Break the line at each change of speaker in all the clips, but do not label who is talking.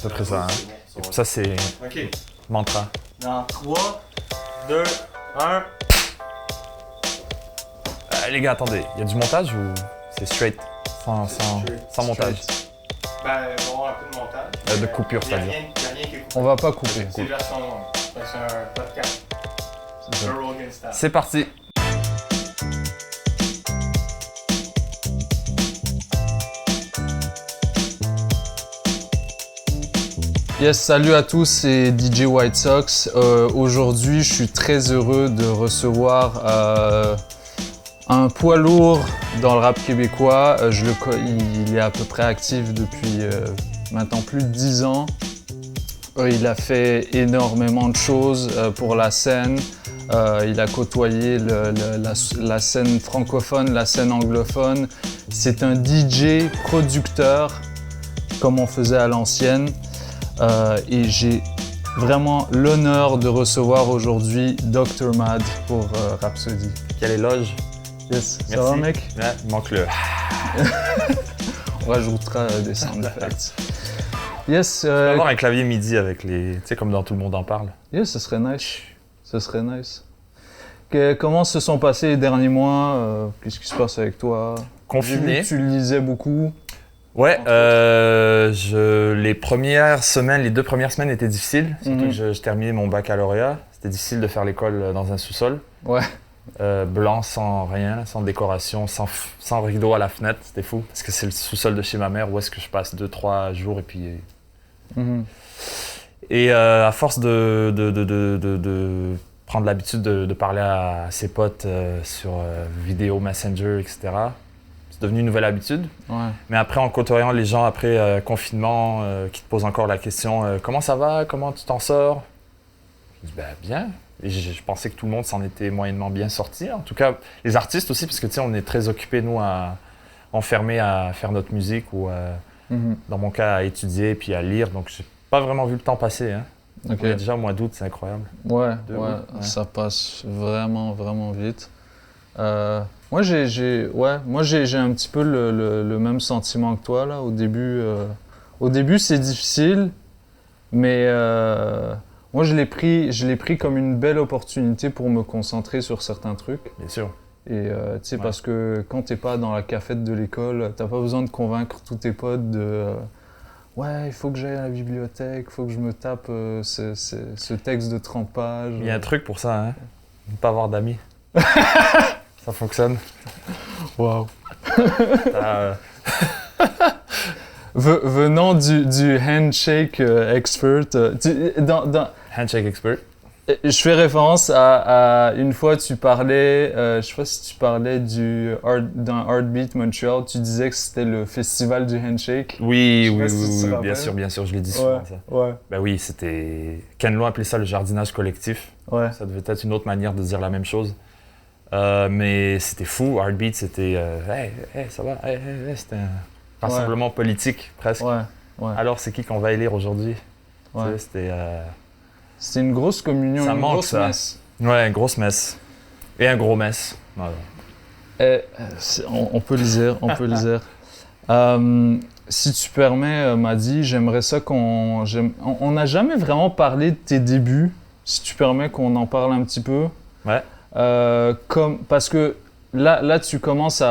peu près ça. Hein.
C'est bon,
Et puis ça, c'est
OK.
mantra.
Dans 3, 2, 1.
Les gars, attendez, il y a du montage ou c'est straight? Sans montage?
Ben, on va avoir un peu de montage.
De coupure,
Il y a
c'est-à-dire.
rien qui est coupé.
On va pas couper.
C'est version longue. C'est un podcast.
C'est ça.
Joe Rogan style.
C'est parti!
Yes, salut à tous, c'est DJ White Sox. Aujourd'hui, je suis très heureux de recevoir un poids lourd dans le rap québécois. Il est à peu près actif depuis maintenant plus de 10 ans. Il a fait énormément de choses pour la scène. Il a côtoyé la scène francophone, la scène anglophone. C'est un DJ producteur, comme on faisait à l'ancienne. Et j'ai vraiment l'honneur de recevoir aujourd'hui Dr Mad pour Rhapsody.
Quel éloge!
Yes,
Merci.
ça va mec?
Ouais, il manque le...
On rajoutera des sound effects. Yes,
On va avoir un clavier MIDI avec les... Tu sais, comme dans Tout le monde en parle.
yes, ce serait nice. Ce serait nice. Comment se sont passés les derniers mois? Qu'est-ce qui se passe avec toi?
Confiné.
J'ai vu que tu lisais beaucoup.
Ouais, les premières semaines, les 2 premières semaines étaient difficiles. Surtout que je terminais mon baccalauréat. C'était difficile de faire l'école dans un sous-sol.
Ouais.
Blanc, sans rien, sans décoration, sans rideau à la fenêtre. C'était fou. Parce que c'est le sous-sol de chez ma mère où est-ce que je passe 2-3 jours et puis... Et à force de prendre l'habitude de parler à ses potes sur vidéo, Messenger, etc., c'est devenu une nouvelle habitude.
Ouais.
Mais après, en côtoyant les gens après confinement, qui te posent encore la question comment ça va, comment tu t'en sors? Je dis bien. Et je pensais que tout le monde s'en était moyennement bien sorti. En tout cas, les artistes aussi, parce que tu sais, on est très occupés, nous, enfermés à faire notre musique ou, dans mon cas, à étudier et puis à lire. Donc, j'ai pas vraiment vu le temps passer. Hein.
Ok.
On est déjà au mois d'août, c'est incroyable.
Ouais,
De
ouais,
ouf, ouais.
ça passe vraiment, vraiment vite. Moi, j'ai un petit peu le même sentiment que toi, là. Au début, c'est difficile, mais moi, je l'ai pris comme une belle opportunité pour me concentrer sur certains trucs.
Bien sûr.
Et tu sais, parce que quand t'es pas dans la cafette de l'école, t'as pas besoin de convaincre tous tes potes de ouais, il faut que j'aille à la bibliothèque, il faut que je me tape ce texte de 30 pages.
Il y a un truc pour ça, hein. Ne pas avoir d'amis. Ça fonctionne.
Waouh.
T'as,
Venant du handshake expert,
handshake expert.
je fais référence à une fois tu parlais, je sais pas si tu parlais d'un Heartbeat Montreal, tu disais que c'était le festival du handshake.
Oui,
Je sais pas si tu te
bien
rappelles.
sûr, je l'ai dit souvent ça.
Ouais,
Ben oui, c'était... Ken Lo appelait ça le jardinage collectif.
ouais.
Ça devait être une autre manière de dire la même chose. Mais c'était fou, Heartbeat, c'était hey, ça va, c'était un rassemblement politique presque.
Ouais.
Alors c'est qui qu'on va élire aujourd'hui?
Ouais.
Tu sais, c'était...
C'était une grosse communion,
Ça
une
manque,
grosse
ça.
messe.
Ouais, une grosse messe. Et un gros messe. Voilà.
On peut le dire, on peut le dire. Si tu permets, Madi, j'aimerais ça on n'a jamais vraiment parlé de tes débuts. Si tu permets qu'on en parle un petit peu.
Ouais.
Parce que là, tu commences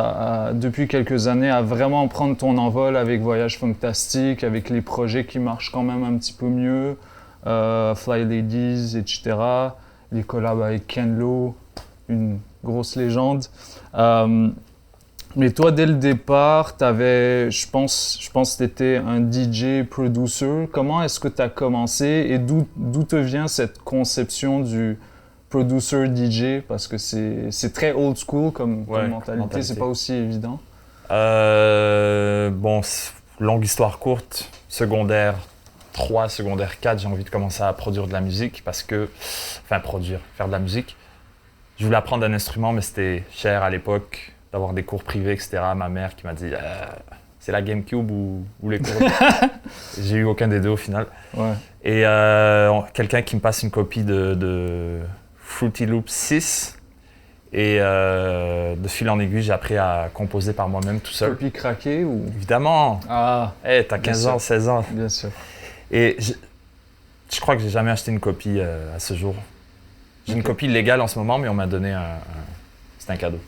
depuis quelques années à vraiment prendre ton envol avec Voyage Fantastique, avec les projets qui marchent quand même un petit peu mieux, Fly Ladies, etc. Les collabs avec Ken Lo, une grosse légende. Mais toi, dès le départ, je pense que tu étais un DJ producer. Comment est-ce que tu as commencé et d'où te vient cette conception du producer DJ? Parce que c'est très old school comme mentalité, c'est pas aussi évident.
Longue histoire courte, secondaire 3, secondaire 4, j'ai envie de commencer à produire de la musique faire de la musique. Je voulais apprendre un instrument, mais c'était cher à l'époque d'avoir des cours privés, etc. Ma mère qui m'a dit c'est la GameCube ou les cours. J'ai eu aucun des deux au final.
Ouais.
Et quelqu'un qui me passe une copie de Fruity Loops 6. Et de fil en aiguille, j'ai appris à composer par moi-même tout seul.
Copie craquée ou...
Évidemment.
Ah,
Hey, t'as 15 ans, 16 ans.
bien sûr.
Et je crois que j'ai jamais acheté une copie à ce jour. J'ai une copie légale en ce moment, mais on m'a donné c'est un cadeau.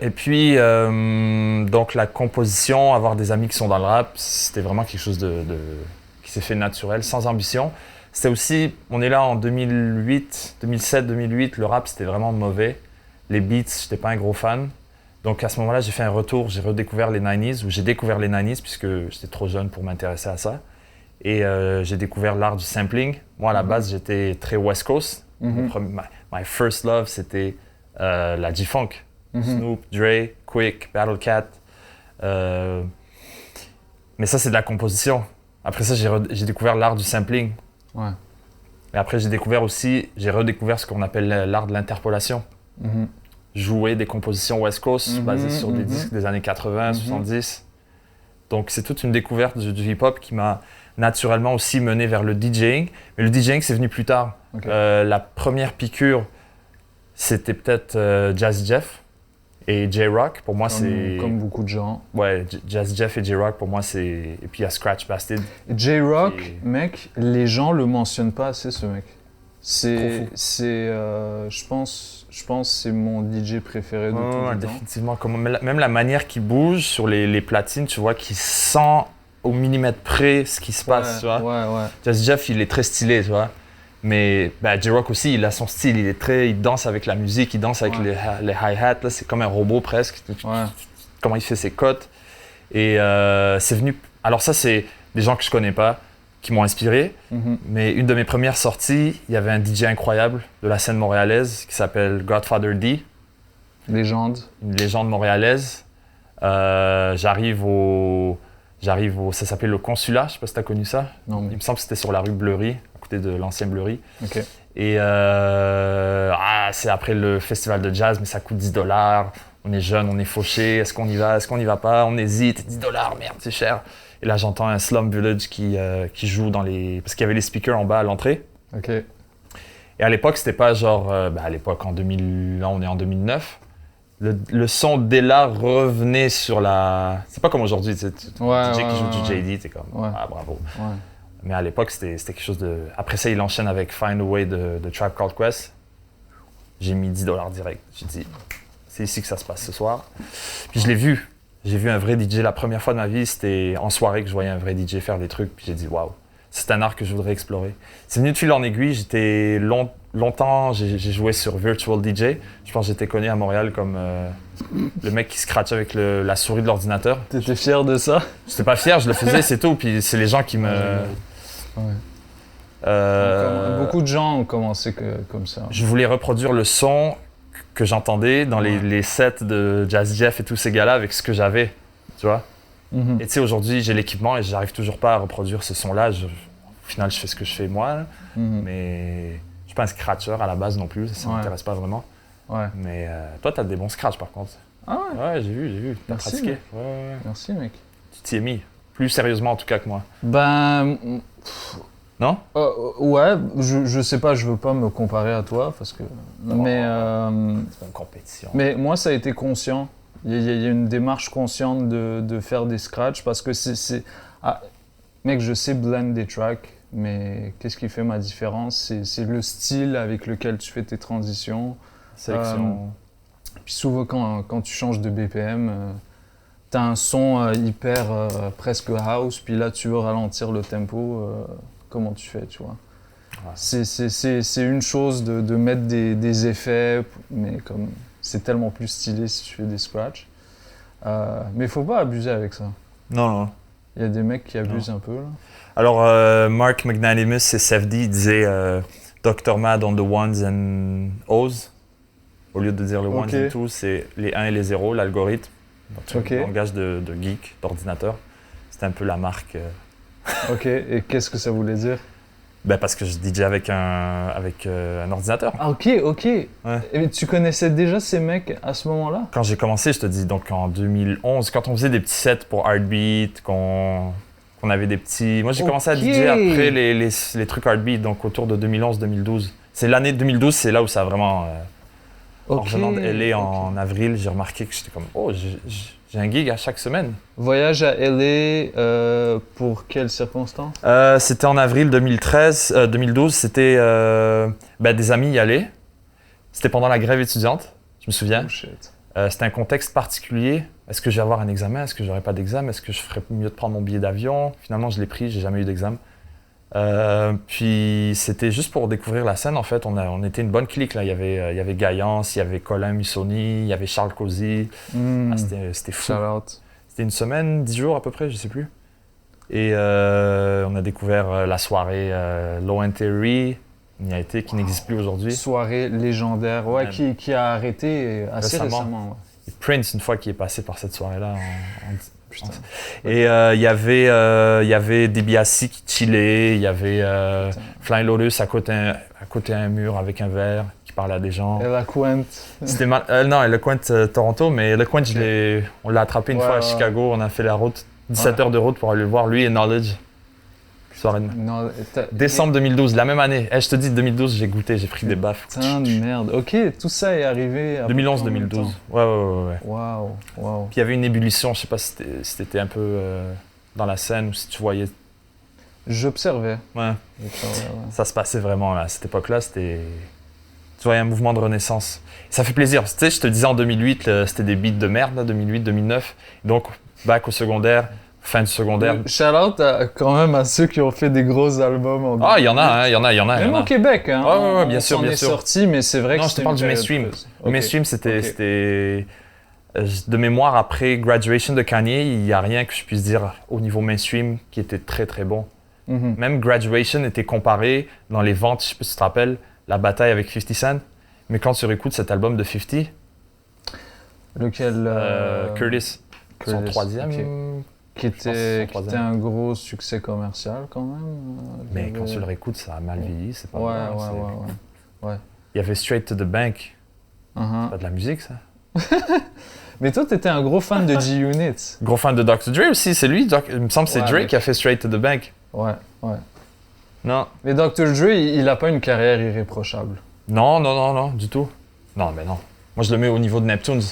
Et puis, donc la composition, avoir des amis qui sont dans le rap, c'était vraiment quelque chose qui s'est fait naturel, sans ambition. C'était aussi, on est là en 2008, 2007, 2008, le rap c'était vraiment mauvais. Les beats, j'étais pas un gros fan. Donc à ce moment-là, j'ai fait un retour, j'ai redécouvert les 90s, ou j'ai découvert les 90s puisque j'étais trop jeune pour m'intéresser à ça. Et j'ai découvert l'art du sampling. Moi, à la base, j'étais très West Coast. My first love, c'était la G-Funk. Snoop, Dre, Quick, Battle Cat. Mais ça, c'est de la composition. Après ça, j'ai découvert l'art du sampling.
Ouais.
Et après, j'ai redécouvert ce qu'on appelle l'art de l'interpolation. Jouer des compositions West Coast basées sur des disques des années 80, 70. Donc, c'est toute une découverte du hip-hop qui m'a naturellement aussi mené vers le DJing. Mais le DJing, c'est venu plus tard. La première piqûre, c'était peut-être Jazzy Jeff et J-Rock. Pour moi, c'est...
Comme beaucoup de gens.
Ouais, Jazzy Jeff et J-Rock, pour moi, c'est... Et puis, il y a Scratch Bastid.
J-Rock, mec, les gens le mentionnent pas assez, ce mec. Je pense c'est mon DJ préféré de tout le temps.
Définitivement. Même la manière qu'il bouge sur les platines, tu vois, qu'il sent au millimètre près ce qui se passe, tu vois.
Ouais.
Jazzy Jeff, il est très stylé, tu vois. Mais J-Rock aussi, il a son style, il danse avec la musique, il danse avec les hi-hats, là, c'est comme un robot presque. Comment il fait ses cotes. Et c'est venu... Alors ça, c'est des gens que je connais pas, qui m'ont inspiré. Mais une de mes premières sorties, il y avait un DJ incroyable de la scène montréalaise qui s'appelle Godfather D.
Légende.
Une légende montréalaise. J'arrive au... Ça s'appelait le Consulat, je sais pas si tu as connu ça.
Non, mais...
Il me semble que c'était sur la rue Bleury, à côté de l'ancien Bleury. Et c'est après le festival de jazz, mais ça coûte 10$. On est jeune, on est fauché. Est-ce qu'on y va, est-ce qu'on n'y va pas? On hésite. 10$, merde, c'est cher. Et là, j'entends un Slum Village qui joue dans les... Parce qu'il y avait les speakers en bas à l'entrée. Et à l'époque, c'était pas genre... à l'époque, en 2000... Là, on est en 2009. Le son, dès là, revenait sur la... C'est pas comme aujourd'hui, tu sais. DJ qui joue du JD, t'es comme... Ah, bravo. Mais à l'époque, c'était quelque chose de... Après ça, il enchaîne avec Find a Way de Tribe Called Quest. J'ai mis 10$ direct. J'ai dit, c'est ici que ça se passe ce soir. Puis je l'ai vu. J'ai vu un vrai DJ la première fois de ma vie. C'était en soirée que je voyais un vrai DJ faire des trucs. Puis j'ai dit, waouh, c'est un art que je voudrais explorer. C'est venu de fil en aiguille. J'étais longtemps, j'ai joué sur Virtual DJ. Je pense que j'étais connu à Montréal comme le mec qui scratch avec la souris de l'ordinateur.
T'étais fier de ça?
J'étais pas fier, je le faisais, c'est tout. Puis c'est les gens qui me...
Beaucoup de gens ont commencé comme ça.
Je voulais reproduire le son que j'entendais dans les sets de Jazzy Jeff et tous ces gars-là avec ce que j'avais, tu vois. Et tu sais, aujourd'hui, j'ai l'équipement et j'arrive toujours pas à reproduire ce son-là. Au final, je fais ce que je fais moi, mais je suis pas un scratcher à la base non plus, ça m'intéresse pas vraiment. Mais toi, t'as des bons scratchs par contre.
Ah ouais?
Ouais, j'ai vu, t'as pratiqué.
Merci mec.
Tu t'y es mis, plus sérieusement en tout cas que moi. Non?
Ouais, je sais pas, je veux pas me comparer à toi parce que... Mais,
c'est une compétition.
Mais moi, ça a été conscient. Il y a une démarche consciente de faire des scratchs parce que mec, je sais blend des tracks, mais qu'est-ce qui fait ma différence? C'est le style avec lequel tu fais tes transitions.
Sélection.
Puis souvent, quand tu changes de BPM, t'as un son hyper presque house, puis là, tu veux ralentir le tempo. Comment tu fais, tu vois. C'est une chose de mettre des effets, mais comme c'est tellement plus stylé si tu fais des scratchs. Mais il faut pas abuser avec ça.
Non.
Il y a des mecs qui abusent un peu, là.
Alors, Mark Magnanimous et Seth D disaient Dr. Mad on the ones and O's. Au lieu de dire le ones and twos, c'est les 1 et les 0, l'algorithme. Donc, langage de geek, d'ordinateur. C'était un peu la marque...
Ok, et qu'est-ce que ça voulait dire?
Parce que je DJ avec un ordinateur.
Ah ok. Ouais. Et tu connaissais déjà ces mecs à ce moment-là?
Quand j'ai commencé, je te dis, donc en 2011, quand on faisait des petits sets pour Heartbeat, qu'on avait des petits... Moi, j'ai commencé à DJ après les trucs Heartbeat, donc autour de 2011-2012. C'est l'année 2012, c'est là où ça a vraiment... En revenant de LA en avril, j'ai remarqué que j'étais comme, oh, J'ai un gig à chaque semaine.
Voyage à LA pour quelles circonstances?
C'était en avril 2012. C'était des amis y allaient. C'était pendant la grève étudiante, je me souviens.
Oh shit.
C'était un contexte particulier. Est-ce que je vais avoir un examen? Est-ce que j'aurai pas d'examen? Est-ce que je ferais mieux de prendre mon billet d'avion? Finalement, je l'ai pris, j'ai jamais eu d'examen. Puis c'était juste pour découvrir la scène, en fait. On était une bonne clique, là. Il y avait Gaillance, il y avait Colin Mussoni, il y avait Charles Cozy. C'était fou.
Shout out.
C'était une semaine, 10 jours à peu près, je sais plus. Et on a découvert la soirée Low End Theory. Il y a été, qui n'existe plus aujourd'hui.
Soirée légendaire, qui a arrêté assez récemment.
Et Prince, une fois qu'il est passé par cette soirée-là, et il y avait DiBiase qui chillait, il y avait Flying Lotus à côté d'un mur avec un verre qui parlait à des gens.
Eloquent.
C'était non, Eloquent Toronto, mais Eloquent, on l'a attrapé une fois à Chicago, on a fait la route, 17 heures de route pour aller le voir, lui et Knowledge.
Non,
Décembre 2012, la même année. Je te dis, 2012, j'ai goûté, j'ai pris des baffes.
Putain de merde. Ok, tout ça est arrivé.
2011-2012. Ouais.
Waouh.
Puis il y avait une ébullition, je sais pas si t'étais un peu dans la scène ou si tu voyais.
J'observais.
Ouais. Ça se passait vraiment à cette époque-là, c'était. Tu voyais un mouvement de renaissance. Ça fait plaisir. Tu sais, je te disais en 2008, c'était des beats de merde, 2008-2009. Donc, bac au secondaire. Fin du secondaire.
Shout-out quand même à ceux qui ont fait des gros albums.
Il y en a.
Même au Québec, hein.
Ouais, bien sûr.
On est sorti, mais c'est vrai que
je te parle du mainstream. Le mainstream, c'était de mémoire, après Graduation de Kanye, il n'y a rien que je puisse dire au niveau mainstream qui était très, très bon.
Mm-hmm.
Même Graduation était comparé dans les ventes, je sais pas si tu te rappelles, la bataille avec 50 Cent. Mais quand tu réécoutes cet album de 50,
lequel
Curtis, son troisième.
Okay. Qui était un gros succès commercial quand même.
Mais quand tu le réécoutes, ça a mal vieilli, c'est pas
Ouais.
Il y avait Straight to the Bank.
Uh-huh.
C'est pas de la musique, ça.
Mais toi, t'étais un gros fan de G-Unit.
Gros fan de Dr. Dre aussi, c'est lui. Il me semble que c'est Dre qui a fait Straight to the Bank.
Ouais.
Non.
Mais Dr. Dre, il a pas une carrière irréprochable.
Non, du tout. Non. Moi, je le mets au niveau de Neptunes.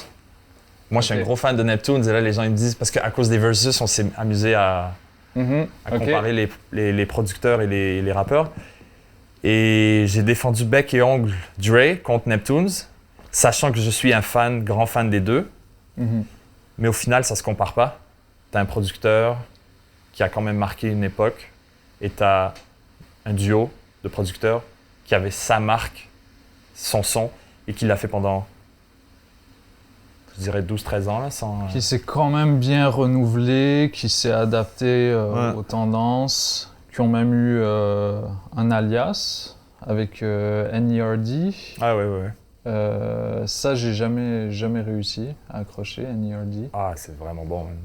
Moi, je suis un gros fan de Neptunes, et là, les gens ils me disent, parce qu'à cause des versus, on s'est amusé à comparer les producteurs et les rappeurs. Et j'ai défendu bec et ongle Dre contre Neptunes, sachant que je suis un grand fan des deux.
Mm-hmm.
Mais au final, ça se compare pas. T'as un producteur qui a quand même marqué une époque, et t'as un duo de producteurs qui avait sa marque, son son, et qui l'a fait pendant, je dirais 12-13 ans, là, sans...
Qui s'est quand même bien renouvelé, qui s'est adapté aux tendances, qui ont même eu un alias avec NERD.
Ah ouais.
Ça, j'ai jamais réussi à accrocher NERD.
Ah, c'est vraiment bon, man.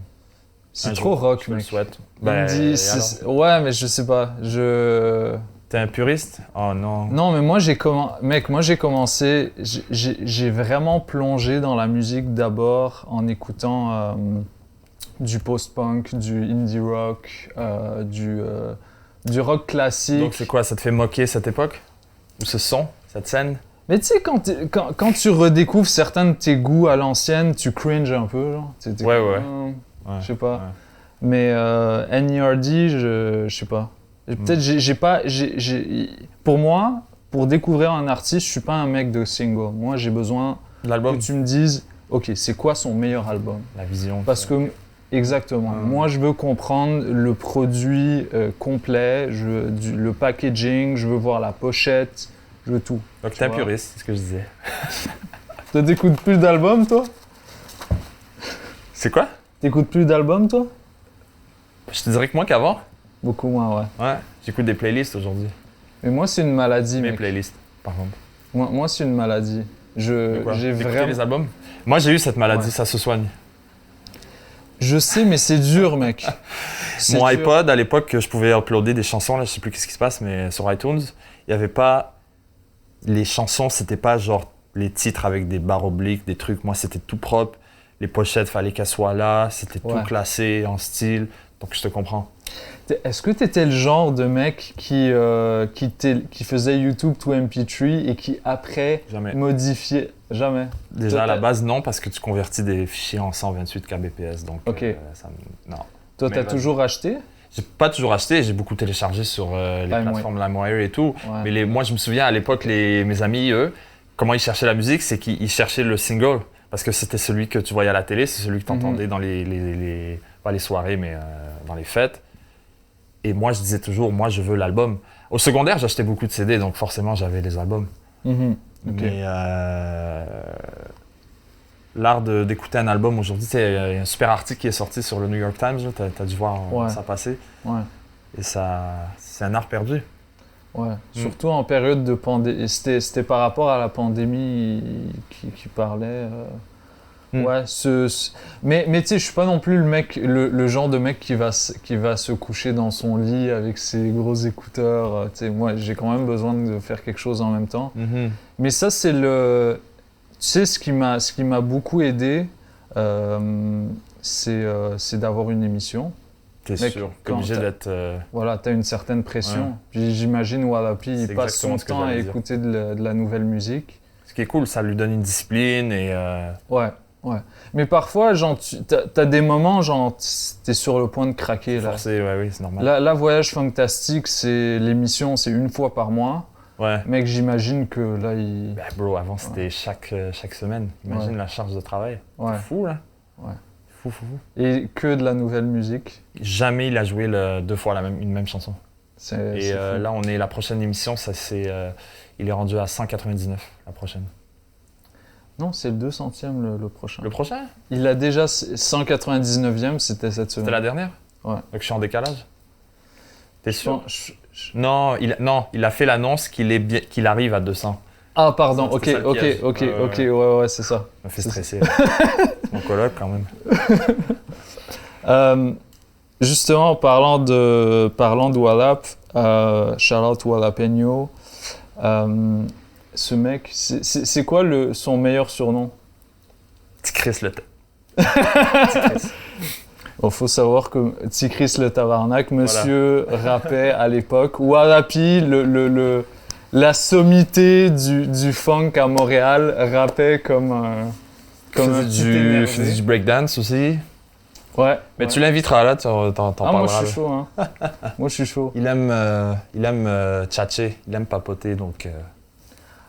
C'est trop rock, mec.
Je le souhaite.
Ouais, mais je sais pas.
T'es un puriste? Oh non.
Non, mais moi j'ai commencé, j'ai vraiment plongé dans la musique d'abord en écoutant du post-punk, du indie rock, du rock classique.
Donc c'est quoi, ça te fait moquer cette époque? Ou ce son, cette scène?
Mais tu sais, quand tu redécouvres certains de tes goûts à l'ancienne, tu cringes un peu, genre.
Ouais.
Je sais pas. Mais NERD, je sais pas. Peut-être pour moi, pour découvrir un artiste, je suis pas un mec de single. Moi, j'ai besoin
que
tu me dises, ok, c'est quoi son meilleur album?
La vision.
Parce que, exactement. Moi, je veux comprendre le produit complet, le packaging, je veux voir la pochette, je veux tout.
Donc t'es un puriste, c'est ce que je disais.
Toi, t'écoutes plus d'albums, toi?
C'est quoi?
T'écoutes plus d'albums, toi?
Je te dirais que moins qu'avant.
Beaucoup moins, ouais.
Ouais, j'écoute des playlists aujourd'hui.
Mais moi, c'est une maladie,
Mes
mec.
playlists, par contre.
Moi, c'est une maladie. J'ai vraiment...
les albums? Moi, j'ai eu cette maladie, ça se soigne.
Je sais, mais c'est dur, mec.
Mon iPod, à l'époque, je pouvais uploader des chansons, là, je sais plus qu'est-ce qui se passe, mais sur iTunes, il n'y avait pas... Les chansons, c'était pas genre les titres avec des barres obliques, des trucs. Moi, c'était tout propre. Les pochettes, fallait qu'elles soient là. C'était tout classé en style. Donc, je te comprends.
Est-ce que tu étais le genre de mec qui faisait YouTube to MP3 et qui après
Jamais.
modifiait? Jamais.
Déjà, à la base, non, parce que tu convertis des fichiers en 128 kbps, donc
Ok.
non.
Toi,
Mais
t'as
vas-y.
toujours acheté?
J'ai pas toujours acheté, j'ai beaucoup téléchargé sur les
LimeWire.
plateformes LimeWire et tout.
Ouais.
Mais moi, je me souviens à l'époque, mes amis, eux, comment ils cherchaient la musique, c'est qu'ils cherchaient le single. Parce que c'était celui que tu voyais à la télé, c'est celui que tu entendais dans pas les soirées, mais dans les fêtes. Et moi, je disais toujours, moi, je veux l'album. Au secondaire, j'achetais beaucoup de CD, donc forcément, j'avais les albums.
Mhm. Ok.
Mais l'art d'écouter un album aujourd'hui, il y a un super article qui est sorti sur le New York Times, tu as dû voir
Ouais.
ça passer.
Ouais.
Et ça, c'est un art perdu.
Ouais. Surtout en période de pandémie. C'était par rapport à la pandémie qui parlait. Ouais. Mais tu sais, je suis pas non plus le genre de mec qui va se coucher dans son lit avec ses gros écouteurs. Tu sais, moi, j'ai quand même besoin de faire quelque chose en même temps. Mais ça, c'est le. Tu sais, ce qui m'a beaucoup aidé, c'est d'avoir une émission.
T'es
Mec,
sûr, t'es
quand
obligé
t'as-
d'être.
Voilà, tu as une certaine pression.
Ouais.
Puis j'imagine Wallapie, il
C'est
passe son
exactement ce que
temps à
j'allais dire.
écouter de la nouvelle musique.
Ce qui est cool, ça lui donne une discipline et.
Ouais, ouais. Mais parfois, genre, t'as des moments, genre, t'es sur le point de craquer, là.
Forcé, ouais, oui, c'est normal.
Là, Voyage Fantastique, l'émission, c'est une fois par mois.
Ouais.
Mec, j'imagine que là, il...
Ben, bro, avant c'était chaque semaine. Imagine la charge de travail.
Ouais.
C'est fou, là.
Ouais.
Fou.
Et que de la nouvelle musique.
Jamais il a joué deux fois une même chanson.
C'est
Et
fou.
là, la prochaine émission, il est rendu à 199, la prochaine.
Non, c'est le 200e le prochain.
Le prochain?
Il a déjà 199e, c'était cette semaine.
C'était la dernière?
Ouais.
Donc je suis en décalage? T'es sûr?
Je-
Non, il a fait l'annonce qu'il arrive à 200.
Ah, pardon, ok,
C'était ça le
ok,
piège.
ok, ouais, c'est ça.
Ça me fait
C'est
stresser. Mon coloc, quand même.
Justement, parlant de Wallap, shout out Wallapeno, ce mec, c'est quoi son meilleur surnom?
Petit Chris le
Il faut savoir que Petit Chris le Tabarnak, monsieur rappait à l'époque, Wallapi, la sommité du funk à Montréal, rappait comme un petit énervé.
faisait du breakdance aussi.
Ouais.
Mais
ouais.
tu l'inviteras là, t'en parleras.
moi je suis
là.
chaud, hein. Moi je suis chaud.
Il aime tchatcher, il aime papoter, donc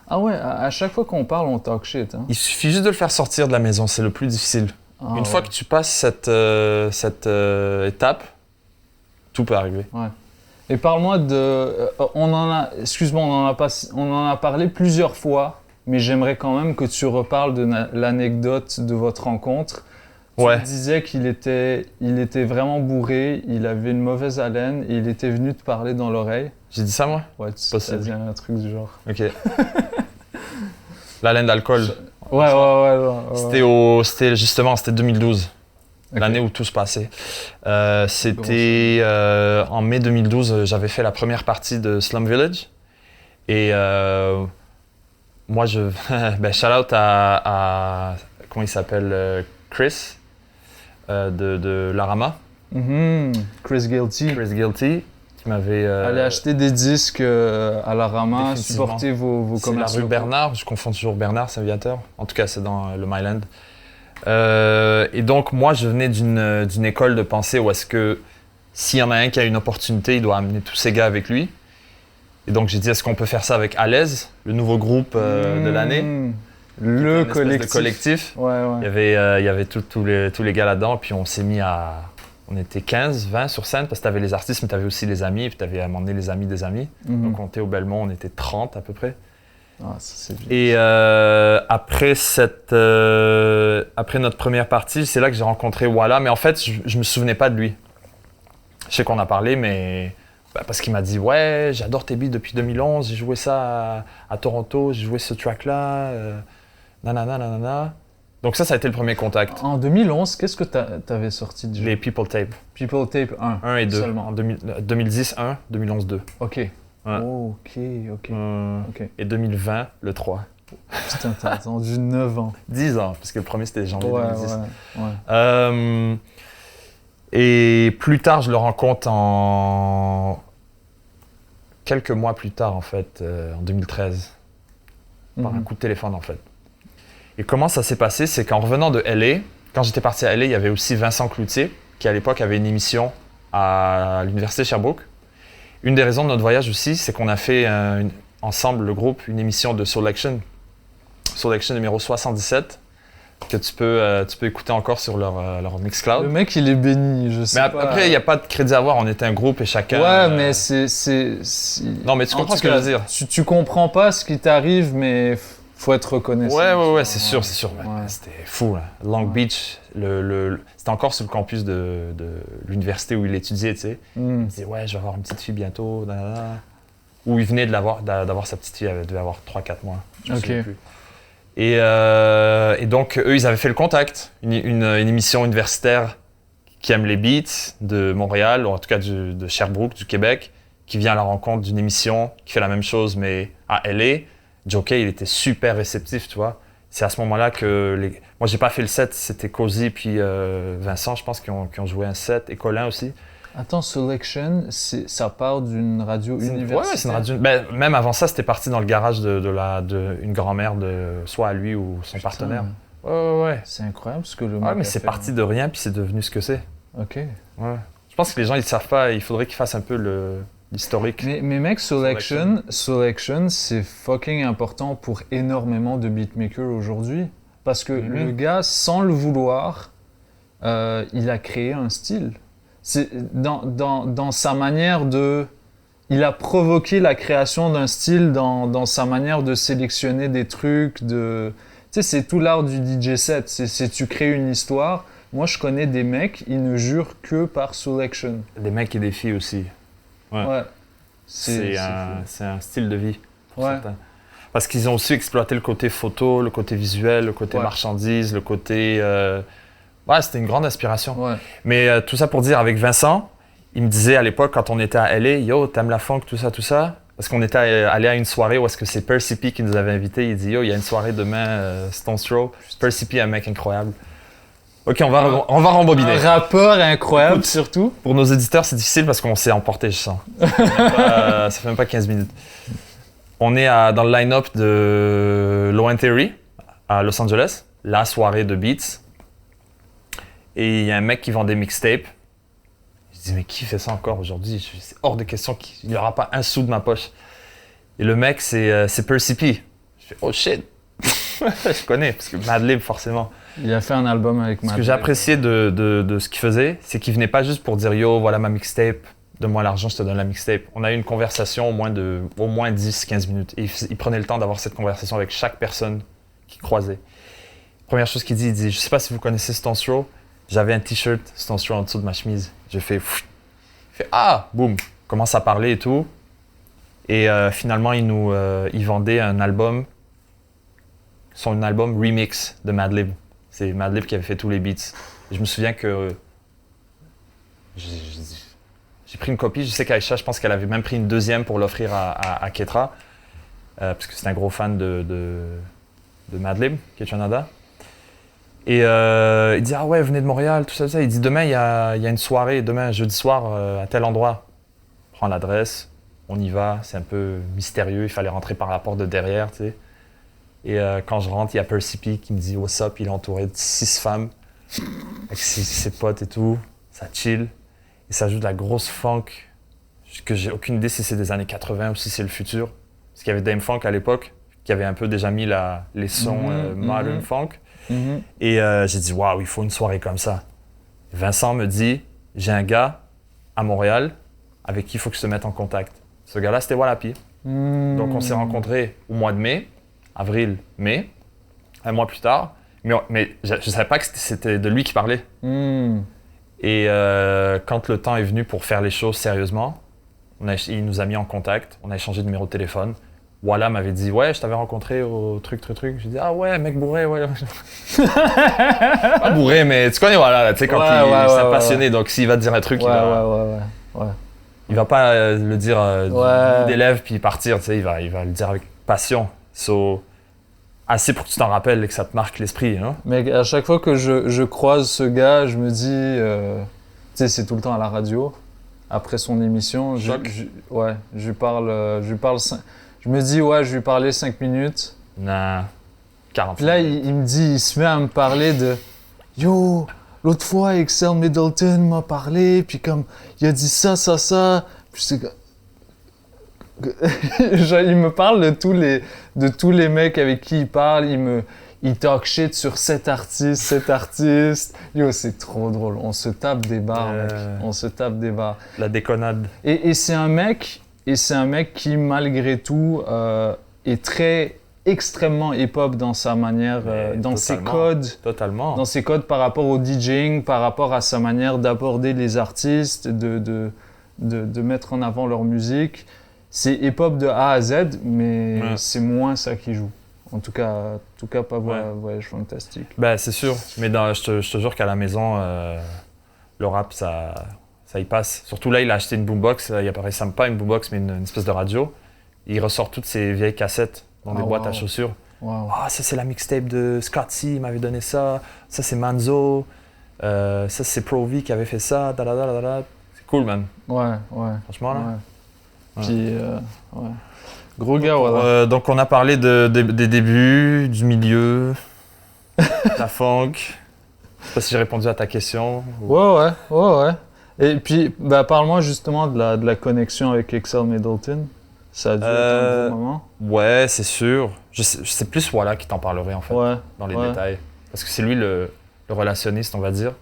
Ah ouais, à chaque fois qu'on parle, on talk shit, hein.
il suffit juste de le faire sortir de la maison, c'est le plus difficile.
Ah,
Une fois que tu passes cette étape, tout peut arriver.
Ouais. Et parle-moi excuse-moi, on en a parlé plusieurs fois, mais j'aimerais quand même que tu reparles de l'anecdote de votre rencontre. Tu me disais qu'il était vraiment bourré, il avait une mauvaise haleine et il était venu te parler dans l'oreille.
J'ai dit ça moi?
Ouais, tu
Possible.
as dit un truc du genre.
Ok. La laine d'alcool.
Ouais.
C'était 2012.
Ok.
L'année où tout se passait. C'était en mai 2012, j'avais fait la première partie de Slum Village. Et moi, shout out à comment il s'appelle? Chris de Larama.
Chris Guilty.
Chris Guilty, qui m'avait.
Allez acheter des disques à la Rama,
Définitivement.
supporter vos
C'est la
commerciaux.
rue Bernard, je confonds toujours Bernard, c'est Aviateur. En tout cas, c'est dans le Myland. Et donc, moi, je venais d'une école de pensée où est-ce que s'il y en a un qui a une opportunité, il doit amener tous ses gars avec lui. Et donc, j'ai dit, est-ce qu'on peut faire ça avec Alaise, le nouveau groupe de l'année?
Le
Une espèce de collectif.
Ouais.
Il y avait tous les gars là-dedans, puis on s'est mis à... On était 15, 20 sur scène, parce que tu avais les artistes, mais tu avais aussi les amis, puis tu avais à un moment donné les amis des amis. Donc on était au Belmont, on était 30 à peu près.
Ah, ça c'est bien.
Et après notre première partie, c'est là que j'ai rencontré Walla, mais en fait, je me souvenais pas de lui. Je sais qu'on a parlé, mais... parce qu'il m'a dit « Ouais, j'adore tes beats depuis 2011, j'ai joué ça à Toronto, j'ai joué ce track-là, nanana. » Donc ça a été le premier contact.
En 2011, qu'est-ce que t'avais sorti déjà?
Les People Tape.
People Tape 1.
1 et 2.
Seulement.
En 2010, 1, 2011, 2.
Ok.
Ouais.
Ok.
Et 2020, le 3.
Putain, t'as attendu 9 ans.
10 ans, parce que le premier c'était janvier 2010.
Ouais.
Et plus tard, je le rencontre quelques mois plus tard, en fait, en 2013, par un coup de téléphone, en fait. Et comment ça s'est passé, c'est qu'en revenant de LA, quand j'étais parti à LA, il y avait aussi Vincent Cloutier, qui à l'époque avait une émission à l'université Sherbrooke. Une des raisons de notre voyage aussi, c'est qu'on a fait ensemble, le groupe, une émission de Soulection numéro 77, que tu peux écouter encore sur leur Mixcloud.
Le mec, il est béni, je sais
Mais
pas.
après, il n'y a pas de crédit à avoir, on était un groupe et chacun...
Ouais, mais c'est...
Non, mais tu comprends ce que je veux dire.
Tu comprends pas ce qui t'arrive, mais faut être reconnaissant.
Ouais, c'est sûr.
Ouais.
C'était fou, là. Long Beach, c'était encore sur le campus de l'université où il étudiait, tu sais. Il me disait, ouais, je vais avoir une petite fille bientôt, Où il venait d'avoir sa petite fille, elle devait avoir 3-4 mois. Je me souviens plus. Et donc, eux, ils avaient fait le contact, une émission universitaire qui aime les beats de Montréal, ou en tout cas de Sherbrooke, du Québec, qui vient à la rencontre d'une émission qui fait la même chose, mais à LA. Jockey, il était super réceptif, tu vois. C'est à ce moment-là que moi, j'ai pas fait le set, c'était Cozy puis Vincent, je pense, qui ont joué un set, et Colin aussi.
Attends, Soulection, ça part d'une radio universitaire?
Ouais, c'est une radio. Ben, même avant ça, c'était parti dans le garage d'une grand-mère de soit à lui ou son partenaire. Ouais.
C'est incroyable ce que le mec
Ouais, mais
a
c'est
fait.
parti de rien, puis c'est devenu ce que c'est.
Ok.
Ouais. Je pense que les gens, ils savent pas, il faudrait qu'ils fassent un peu l'historique.
Mais mec, Soulection, c'est fucking important pour énormément de beatmakers aujourd'hui. Parce que le gars, sans le vouloir, il a créé un style. C'est dans sa manière de... Il a provoqué la création d'un style dans sa manière de sélectionner des trucs, Tu sais, c'est tout l'art du DJ set. C'est tu crées une histoire. Moi, je connais des mecs, ils ne jurent que par Soulection.
Des mecs et des filles aussi. Ouais. C'est un style de vie pour certains. Parce qu'ils ont aussi exploité le côté photo, le côté visuel, le côté marchandise, le côté... Ouais, c'était une grande inspiration. Ouais. Mais tout ça pour dire, avec Vincent, il me disait à l'époque, quand on était à LA, « Yo, t'aimes la funk, tout ça ?» Parce qu'on était allé à une soirée où est-ce que c'est Percy P qui nous avait invités. Il dit « Yo, il y a une soirée demain, Stone's Throw. » Percy P, un mec incroyable. Ok, on va rembobiner.
Un rappeur incroyable.
Écoute,
surtout.
Pour nos éditeurs, c'est difficile parce qu'on s'est emporté, je sens. Ça fait même pas 15 minutes. On est dans le line-up de Low End Theory à Los Angeles, la soirée de beats. Et il y a un mec qui vend des mixtapes. Je dis, mais qui fait ça encore aujourd'hui? C'est hors de question qu'il n'y aura pas un sou de ma poche. Et le mec, c'est Percy P. Je fais, oh shit! Je connais, parce que Madlib, forcément.
Il a fait un album avec Madlib.
Ce que j'ai apprécié de ce qu'il faisait, c'est qu'il venait pas juste pour dire, yo, voilà ma mixtape, donne-moi l'argent, je te donne la mixtape. On a eu une conversation au moins 10-15 minutes. Et il prenait le temps d'avoir cette conversation avec chaque personne qu'il croisait. Première chose qu'il dit, il dit, je sais pas si vous connaissez Stone's Throw, j'avais un t-shirt Stone's Throw en dessous de ma chemise. J'ai fait, boum, commence à parler et tout. Et finalement, il vendait un album, son album remix de Madlib. C'est Madlib qui avait fait tous les beats. Et je me souviens que j'ai pris une copie. Je sais qu'Aïcha, je pense qu'elle avait même pris une deuxième pour l'offrir à Ketra, parce que c'est un gros fan de Madlib, Ketchanada. Et il dit, ah ouais, venez de Montréal, tout ça, tout ça. Il dit, demain, il y a une soirée, demain, jeudi soir, à tel endroit. Prends l'adresse, on y va, c'est un peu mystérieux, il fallait rentrer par la porte de derrière, tu sais. Et quand je rentre, il y a Percy P qui me dit, what's up, il est entouré de 6 femmes, avec ses potes et tout, ça chill. Et ça joue de la grosse funk, que j'ai aucune idée si c'est des années 80 ou si c'est le futur. Parce qu'il y avait Dame Funk à l'époque, qui avait un peu déjà mis les sons modern funk. Et j'ai dit, waouh, il faut une soirée comme ça. Vincent me dit, j'ai un gars à Montréal avec qui il faut que je te mette en contact. Ce gars-là, c'était Wallapi. Donc on s'est rencontrés au mois de mai, avril, mai, un mois plus tard. Mais je ne savais pas que c'était de lui qui parlait. Et quand le temps est venu pour faire les choses sérieusement, il nous a mis en contact, on a échangé de numéro de téléphone. Walla m'avait dit, ouais, je t'avais rencontré au truc. J'ai dit, ah ouais, mec bourré, ouais. Pas bourré, mais tu connais Walla, tu sais, quand il s'est passionné, donc s'il va te dire un truc, il va pas le dire d'élève puis partir, tu sais, il va le dire avec passion. Assez pour que tu t'en rappelles et que ça te marque l'esprit, hein.
Mais à chaque fois que je croise ce gars, je me dis, tu sais, c'est tout le temps à la radio. Après son émission,
Choc.
je lui parle, je me dis, ouais, je vais lui parler 5 minutes.
Non. 40.
Puis là, il me dit, il se met à me parler de Yo, l'autre fois, Excel Middleton m'a parlé, puis comme, il a dit ça. Puis c'est comme- Genre, il me parle de tous les mecs avec qui il parle, il talk shit sur cet artiste. Yo, c'est trop drôle. On se tape des barres, mec. On se tape des barres.
La déconnade.
Et c'est un mec qui, malgré tout, est extrêmement hip-hop dans sa manière, dans ses codes.
Totalement.
Dans ses codes par rapport au DJing, par rapport à sa manière d'aborder les artistes, de mettre en avant leur musique. C'est hip-hop de A à Z, mais c'est moins ça qui joue. En tout cas pas Voyage Fantastique.
Ben, c'est sûr. Mais je te jure qu'à la maison, le rap, ça y passe. Surtout là, il a acheté une boombox. Il apparaît récemment pas une boombox, mais une espèce de radio. Il ressort toutes ses vieilles cassettes dans des boîtes à chaussures.
Wow.
Ah, ça, c'est la mixtape de Scott C, il m'avait donné ça. Ça, c'est Manzo. Ça, c'est Pro V qui avait fait ça. C'est cool, man.
Ouais.
Franchement, là.
Ouais. Puis, ouais. Gros gars, voilà.
Donc, on a parlé des débuts, du milieu, de la funk. Je sais pas si j'ai répondu à ta question.
Ouais. Et puis, bah, parle-moi justement de la connexion avec Excel Middleton. Ça a dû être un bon moment.
Ouais, c'est sûr. Je sais plus Walla qui t'en parlerait, en fait, dans les détails. Parce que c'est lui le relationniste, on va dire.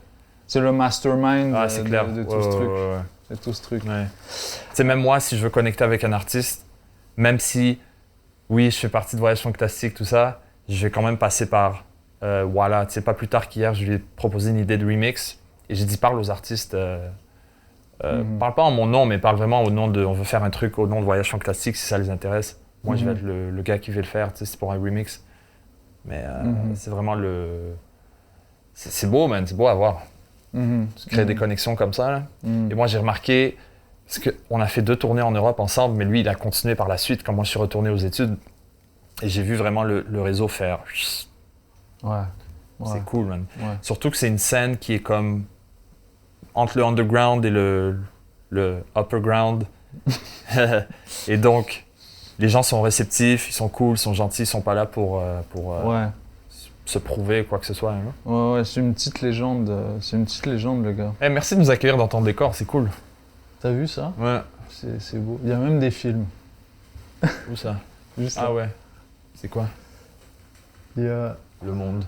C'est le mastermind
c'est clair.
de tout ce truc.
Ouais.
De tout ce truc.
Ouais. Tu sais, même moi, si je veux connecter avec un artiste, même si, oui, je fais partie de Voyage Fantastique, tout ça, je vais quand même passer par Walla. Tu sais, pas plus tard qu'hier, je lui ai proposé une idée de remix et j'ai dit, parle aux artistes. Parle pas en mon nom, mais parle vraiment au nom de. On veut faire un truc au nom de Voyage Fantastique si ça les intéresse. Moi, je vais être le gars qui va le faire, tu sais, c'est pour un remix. Mais c'est vraiment le. C'est beau, man, c'est beau à voir. Tu crées des connexions comme ça. Là. Et moi, j'ai remarqué, parce qu'on a fait 2 tournées en Europe ensemble, mais lui, il a continué par la suite quand moi je suis retourné aux études. Et j'ai vu vraiment le réseau faire.
Ouais.
C'est cool, man.
Ouais.
Surtout que c'est une scène qui est comme entre le underground et le upper ground. Et donc, les gens sont réceptifs, ils sont cool, ils sont gentils, ils sont pas là pour se prouver quoi que ce soit. Hein.
Ouais, c'est une petite légende. Le gars.
Hey, merci de nous accueillir dans ton décor, c'est cool.
T'as vu ça?
Ouais.
C'est beau. Il y a même des films.
Où ça?
Juste
Ah
là.
ouais. C'est quoi?
Il y a
Le Monde.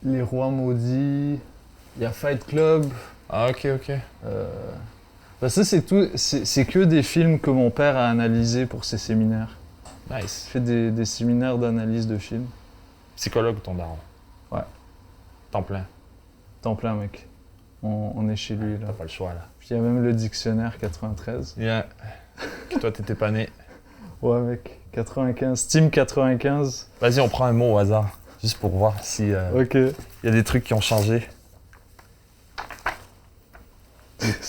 Les Rois Maudits. Il y a Fight Club.
Ah ok.
Bah ça, c'est tout. C'est que des films que mon père a analysés pour ses séminaires.
Nice.
Il fait des séminaires d'analyse de films.
Psychologue ton daron?
Ouais.
Temps plein.
Temps plein, mec. On est chez lui, là.
T'as pas le choix là.
Puis il y a même le dictionnaire 93.
Yeah. Que toi t'étais pas né.
Ouais, mec. 95. Team 95.
Vas-y, on prend un mot au hasard. Juste pour voir si
Ok.
y a des trucs qui ont changé.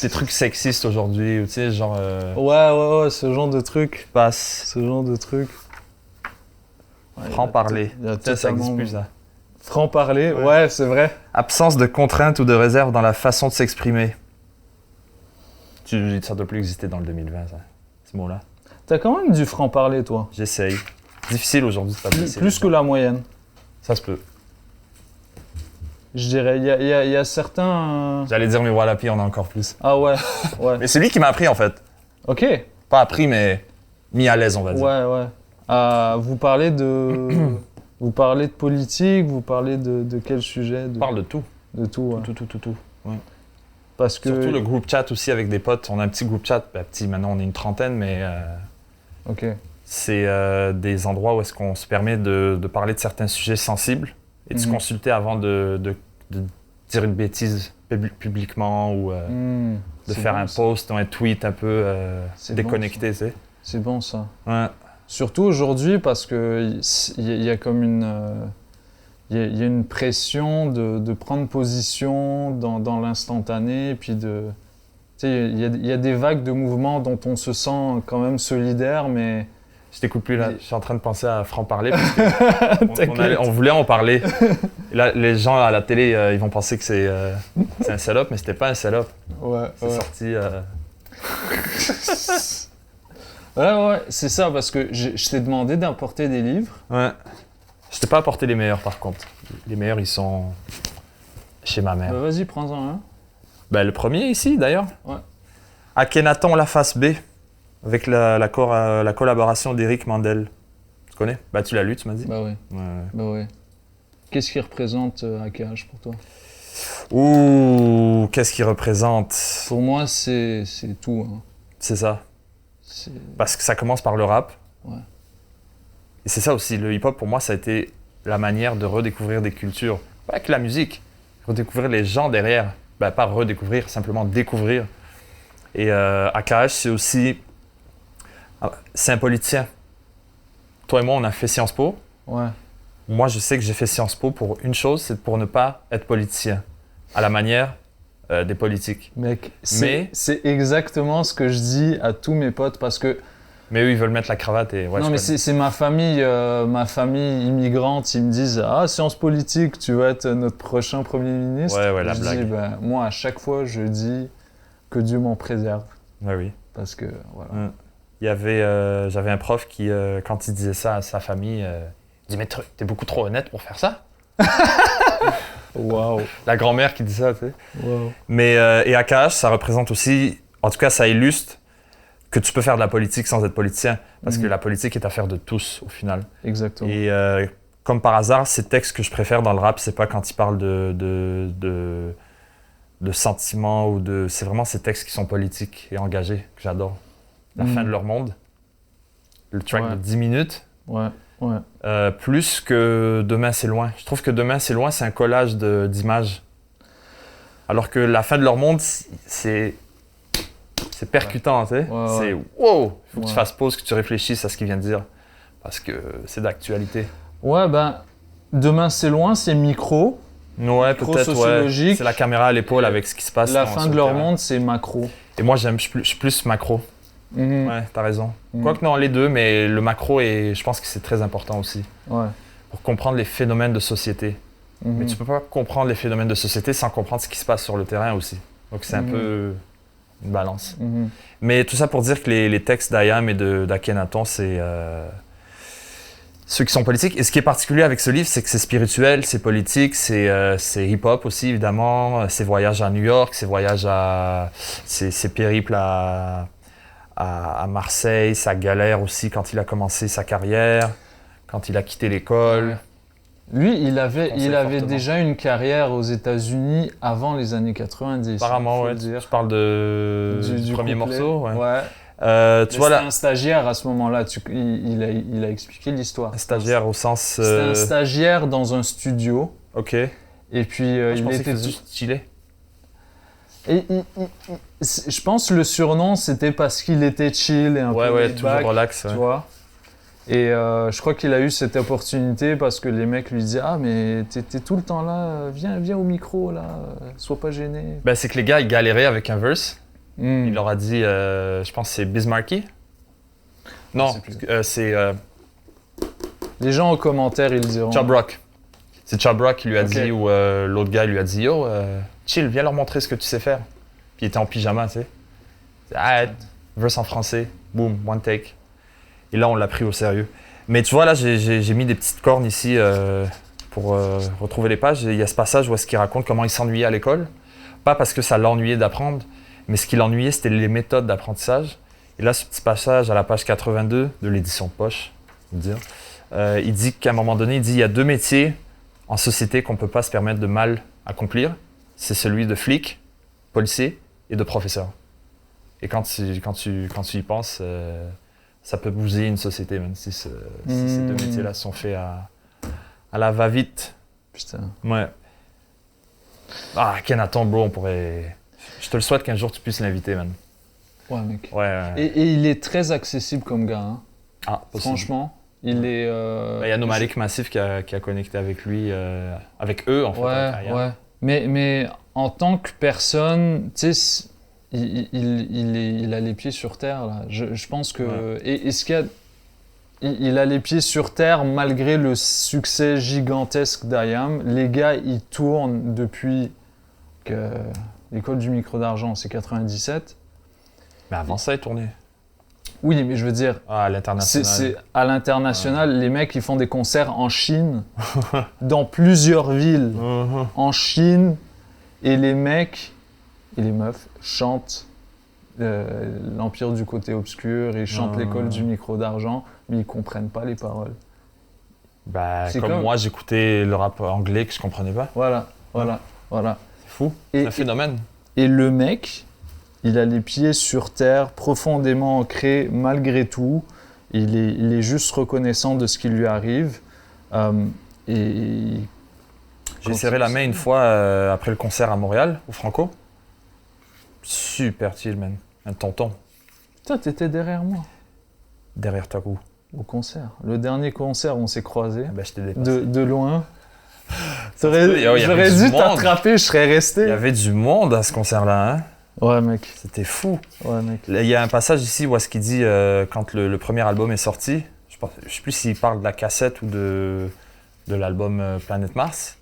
Des trucs sexistes aujourd'hui, tu sais, genre...
Ouais, ce genre de truc.
passe.
Ce genre de truc. Ouais,
Franc-parler.
il y a
Ça existe
totalement-
plus, ça.
Franc-parler, ouais, c'est vrai.
Absence de contraintes ou de réserve dans la façon de s'exprimer. Ça doit plus exister dans le 2020, ça. Ce mot-là.
T'as quand même du franc-parler, toi.
J'essaye. Difficile aujourd'hui de pas blesser
Plus
les
que
gens.
la moyenne.
Ça se peut.
Je dirais, il y a certains...
J'allais dire, mais voilà, puis on a encore plus.
Ah ouais, ouais.
Mais c'est lui qui m'a appris, en fait.
Ok, ouais,
Pas appris, mais mis à l'aise, on va dire.
ouais. Vous parlez de... vous parlez de politique, vous parlez de quel sujet
On parle de tout.
De tout, ouais.
Tout.
Parce que...
Surtout le groupe chat aussi avec des potes. On a un petit groupe chat. Ben, petit, maintenant on est une trentaine, mais
Ok.
c'est des endroits où est-ce qu'on se permet de parler de certains sujets sensibles et de se consulter avant de dire une bêtise publiquement ou de
C'est
faire
bon,
un
ça.
post ou un tweet un peu
C'est
déconnecté, tu sais.
C'est bon, ça.
Ouais.
Surtout aujourd'hui, parce qu'il y a comme une... Il y a une pression de prendre position dans l'instantané, puis de... Tu sais, il y a des vagues de mouvements dont on se sent quand même solidaire, mais
Je t'écoute plus là, je suis en train de penser à franc-parler parce que on voulait en parler. Et là, les gens à la télé, ils vont penser que c'est un sell-up, mais c'était pas un sell-up.
Ouais,
C'est sorti...
Ouais, c'est ça, parce que je t'ai demandé d'importer des livres.
Ouais. Je t'ai pas apporté les meilleurs par contre. Les meilleurs, ils sont chez ma mère.
Bah, vas-y, prends-en un.
Ben, le premier ici d'ailleurs.
Ouais.
Akhenaton, la face B, avec la collaboration d'Éric Mandel. Tu connais? Bah tu l'as lu, tu m'as dit?
Bah ouais. Bah ouais. Qu'est-ce qui représente AKH pour toi?
Ouh, qu'est-ce qu'il représente?
Pour moi, c'est tout. Hein.
C'est ça. Parce que ça commence par le rap.
Ouais.
Et c'est ça aussi, le hip-hop pour moi ça a été la manière de redécouvrir des cultures. Pas que la musique, redécouvrir les gens derrière. Ben, pas redécouvrir, simplement découvrir. Et AKH c'est aussi... C'est un politicien. Toi et moi on a fait Sciences Po.
Ouais.
Moi je sais que j'ai fait Sciences Po pour une chose, c'est pour ne pas être politicien. À la manière des politiques.
Mec, c'est exactement ce que je dis à tous mes potes parce que...
Mais eux, ils veulent mettre la cravate et... Ouais,
non, mais c'est ma famille immigrante. Ils me disent « Ah, sciences politiques, tu vas être notre prochain Premier ministre. »
Ouais, la blague.
Dis, ben, moi, à chaque fois, je dis que Dieu m'en préserve.
Ouais, oui.
Parce que, voilà.
Il y avait... J'avais un prof qui, quand il disait ça à sa famille, il dit « Mais t'es beaucoup trop honnête pour faire ça. »
Waouh.
La grand-mère qui dit ça, tu sais.
Wow.
Mais et AKH, ça représente aussi, en tout cas, ça illustre que tu peux faire de la politique sans être politicien, parce que la politique est affaire de tous, au final.
Exactement.
Et comme par hasard, ces textes que je préfère dans le rap, c'est pas quand ils parlent de sentiments ou de... C'est vraiment ces textes qui sont politiques et engagés que j'adore. La fin de leur monde, le track de 10 minutes.
Ouais.
Plus que Demain c'est loin. Je trouve que Demain c'est loin, c'est un collage d'images. Alors que La fin de leur monde, c'est percutant, tu sais. C'est wow! Il faut que tu fasses pause, que tu réfléchisses à ce qu'il vient de dire. Parce que c'est d'actualité.
Ouais, ben, Demain c'est loin, c'est micro.
Ouais, peut-être, ouais. C'est la caméra à l'épaule avec ce qui se passe.
La fin de leur monde, c'est macro.
Et moi, je suis plus macro. Ouais, t'as raison. Quoique non, les deux, mais le macro, je pense que c'est très important aussi.
Ouais.
Pour comprendre les phénomènes de société. Mais tu peux pas comprendre les phénomènes de société sans comprendre ce qui se passe sur le terrain aussi. Donc c'est un peu une balance. Mais tout ça pour dire que les textes d'Ayam et d'Akhenaton, c'est ceux qui sont politiques. Et ce qui est particulier avec ce livre, c'est que c'est spirituel, c'est politique, c'est hip-hop aussi, évidemment. Ses voyages à New York, ses voyages ses périples à Marseille, sa galère aussi quand il a commencé sa carrière, quand il a quitté l'école.
Lui, il avait déjà une carrière aux États-Unis avant les années 90.
Apparemment, ouais. Tu parles du premier morceau, ouais.
C'était un stagiaire à ce moment-là. Il a expliqué l'histoire.
Un stagiaire au sens.
C'était un stagiaire dans un studio.
Ok.
Et puis
je pensais qu'il faisait stylé.
Et je pense le surnom c'était parce qu'il était chill et un peu
toujours relax,
tu vois. Et je crois qu'il a eu cette opportunité parce que les mecs lui disaient « Ah mais t'es tout le temps là, viens au micro là, sois pas gêné. »
Ben, c'est que les gars ils galéraient avec un verse. Il leur a dit, je pense que c'est Bismarcky. Non, c'est...
Les gens en commentaire ils diront...
Chub Rock. C'est Chub Rock qui lui a dit, ou l'autre gars lui a dit « Yo, chill, viens leur montrer ce que tu sais faire. » Puis il était en pyjama, tu sais. Verse en français, boom, one take. Et là, on l'a pris au sérieux. Mais tu vois, là, j'ai mis des petites cornes ici pour retrouver les pages. Il y a ce passage où est-ce qu'il raconte comment il s'ennuyait à l'école. Pas parce que ça l'ennuyait d'apprendre, mais ce qui l'ennuyait, c'était les méthodes d'apprentissage. Et là, ce petit passage à la page 82 de l'édition de poche, il dit qu'à un moment donné, il y a 2 métiers en société qu'on ne peut pas se permettre de mal accomplir. C'est celui de flic, policier et de professeur. Et quand tu y penses, ça peut bousiller une société, même si ces 2 métiers-là sont faits à la va-vite.
Putain.
Ouais. Ah, Akhenaton, bro, on pourrait... Je te le souhaite qu'un jour tu puisses l'inviter, man.
Ouais, mec.
Ouais.
Et il est très accessible comme gars, hein.
Ah, possible.
Franchement, il est...
Il y a Nomadic Massif qui a connecté avec lui, avec eux, en fait.
Ouais. Mais en tant que personne, tu sais, il a les pieds sur terre, là. Je pense que... Ouais. Et ce qu'il y a... il a les pieds sur terre malgré le succès gigantesque d'IAM. Les gars, ils tournent depuis que l'école du micro d'argent, c'est 97.
Mais avant ça, il tournait.
Oui, mais je veux dire,
À l'international.
c'est à l'international, les mecs, ils font des concerts en Chine, dans plusieurs villes en Chine, et les mecs et les meufs chantent l'Empire du côté obscur, ils chantent l'école du micro d'argent, mais ils comprennent pas les paroles.
Bah,
C'est
comme
comme-
moi, j'écoutais le rap anglais que je comprenais pas.
Voilà.
C'est fou.
Et-
C'est un phénomène.
Et le mec, il a les pieds sur terre, profondément ancré malgré tout. Il est juste reconnaissant de ce qui lui arrive. Et
J'ai serré la main une fois après le concert à Montréal, au Franco. Super chill, man. Un tonton.
toi, t'étais derrière moi
Derrière ta roue.
au concert. Le dernier concert, on s'est croisés
Ah bah, je t'ai dépassé.
de loin.
Il y avait
J'aurais
du
dû
monde.
t'attraper, je serais
Il y
resté.
avait du monde à ce concert-là, hein.
Ouais, mec.
C'était fou.
Ouais, mec.
Il y a un passage ici où est-ce qu'il dit, quand le premier album est sorti, je sais plus s'il parle de la cassette ou de l'album Planète Mars,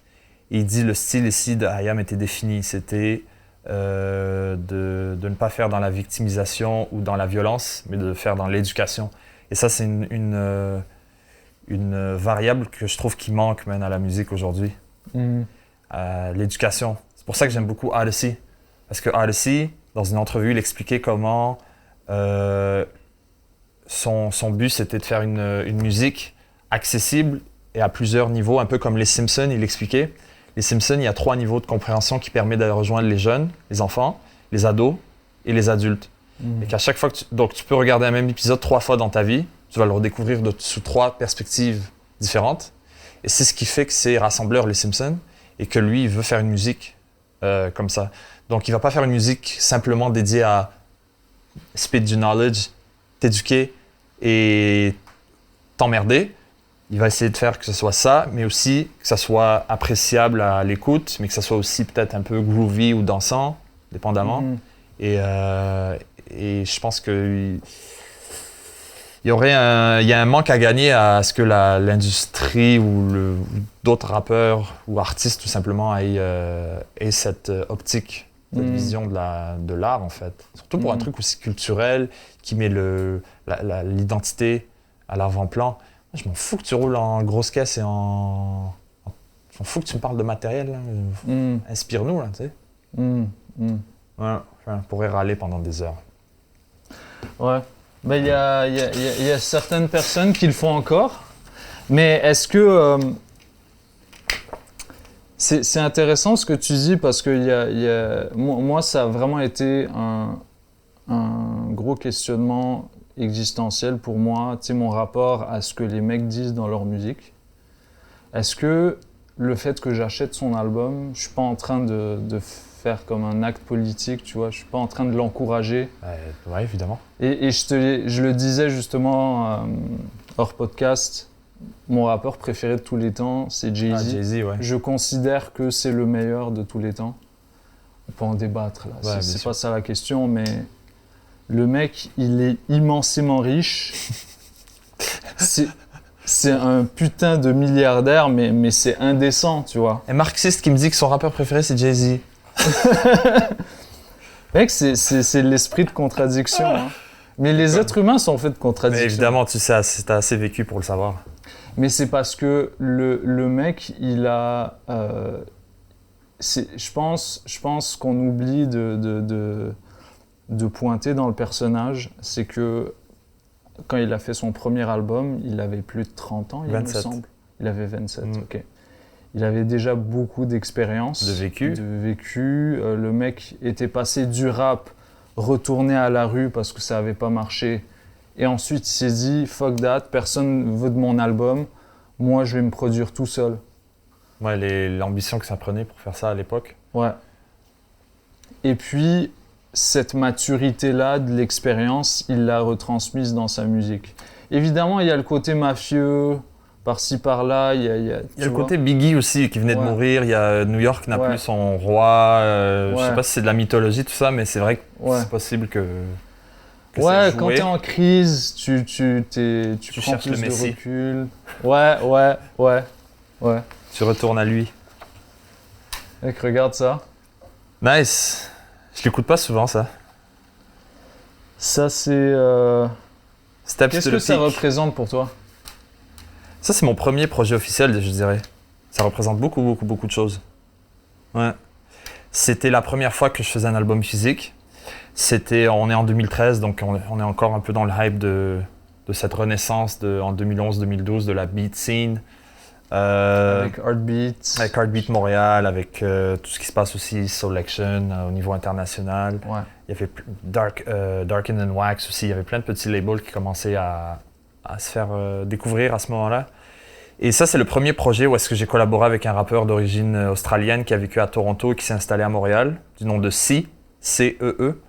il dit le style ici de IAM était défini, c'était de ne pas faire dans la victimisation ou dans la violence, mais de faire dans l'éducation. Et ça, c'est une variable que je trouve qui manque man, à la musique aujourd'hui. L'éducation. C'est pour ça que j'aime beaucoup Odyssey. Parce que Odyssey, dans une entrevue, il expliquait comment son but, c'était de faire une musique accessible et à plusieurs niveaux, un peu comme les Simpsons, il expliquait. Les Simpsons, il y a 3 niveaux de compréhension qui permettent de rejoindre les jeunes, les enfants, les ados et les adultes. Et qu'à chaque fois que donc tu peux regarder un même épisode 3 fois dans ta vie, tu vas le redécouvrir sous 3 perspectives différentes. Et c'est ce qui fait que c'est rassembleur, les Simpsons, et que lui, il veut faire une musique comme ça. Donc, il va pas faire une musique simplement dédiée à spit du knowledge, t'éduquer et t'emmerder. Il va essayer de faire que ce soit ça, mais aussi que ça soit appréciable à l'écoute, mais que ça soit aussi peut-être un peu groovy ou dansant, dépendamment. Et je pense que il y a un manque à gagner à ce que l'industrie ou d'autres rappeurs ou artistes tout simplement aient cette optique, cette vision de l'art en fait. Surtout pour un truc aussi culturel qui met l'identité à l'avant-plan. Moi, je m'en fous que tu roules en grosse caisse et je m'en fous que tu me parles de matériel. Là. Inspire-nous là, tu sais. Ouais, on pourrait râler pendant des heures.
Ouais. Ben, il y a certaines personnes qui le font encore, mais est-ce que c'est intéressant ce que tu dis parce que moi ça a vraiment été un gros questionnement existentiel pour moi, tu sais, mon rapport à ce que les mecs disent dans leur musique. Est-ce que le fait que j'achète son album, je suis pas en train de faire comme un acte politique, tu vois, je suis pas en train de l'encourager.
Ouais, évidemment.
Et je le disais justement hors podcast, mon rappeur préféré de tous les temps, c'est Jay-Z.
Ah, Jay-Z, ouais.
Je considère que c'est le meilleur de tous les temps. On peut en débattre là,
Ouais,
c'est pas ça la question, mais le mec, il est immensément riche. C'est un putain de milliardaire, mais c'est indécent, tu vois.
Un marxiste qui me dit que son rappeur préféré c'est Jay-Z.
Mec, c'est l'esprit de contradiction. Hein. Mais les êtres humains sont faits de contradictions.
Mais évidemment, tu sais, t'as assez vécu pour le savoir.
Mais c'est parce que le mec, il a... je pense qu'on oublie de pointer dans le personnage, c'est que quand il a fait son premier album, il avait plus de 30 ans, il
27.
me semble. Il avait 27, ok. Il avait déjà beaucoup d'expérience.
De vécu.
Le mec était passé du rap, retourné à la rue parce que ça n'avait pas marché. Et ensuite, il s'est dit, fuck that, personne veut de mon album, moi je vais me produire tout seul.
Ouais, l'ambition que ça prenait pour faire ça à l'époque.
Ouais. Et puis, cette maturité-là de l'expérience, il l'a retransmise dans sa musique. Évidemment, il y a le côté mafieux, par-ci, par-là. Il y a
le côté Biggie aussi, qui venait de mourir. Il y a New York n'a plus son roi. Je sais pas si c'est de la mythologie, tout ça, mais c'est vrai que c'est possible que que
Ouais,
c'est
quand
joué.
t'es en crise, tu prends
cherches
plus
le
de
Messi.
recul. Ouais.
Tu retournes à lui.
Mec, regarde ça.
Nice. Je l'écoute pas souvent, ça.
Ça, c'est...
Steps
Qu'est-ce
to
que
the
ça
peak.
représente pour toi?
Ça, c'est mon premier projet officiel, je dirais. Ça représente beaucoup de choses. Ouais. C'était la première fois que je faisais un album physique. On est en 2013, donc on est encore un peu dans le hype de cette renaissance en 2011-2012 de la beat scene.
Avec Heartbeat.
Avec Heartbeat Montréal, avec tout ce qui se passe aussi, Selection au niveau international.
Ouais.
Il y avait Darken and Wax aussi. Il y avait plein de petits labels qui commençaient à se faire découvrir à ce moment-là. Et ça, c'est le premier projet où est-ce que j'ai collaboré avec un rappeur d'origine australienne qui a vécu à Toronto et qui s'est installé à Montréal, du nom de C, C-E-E.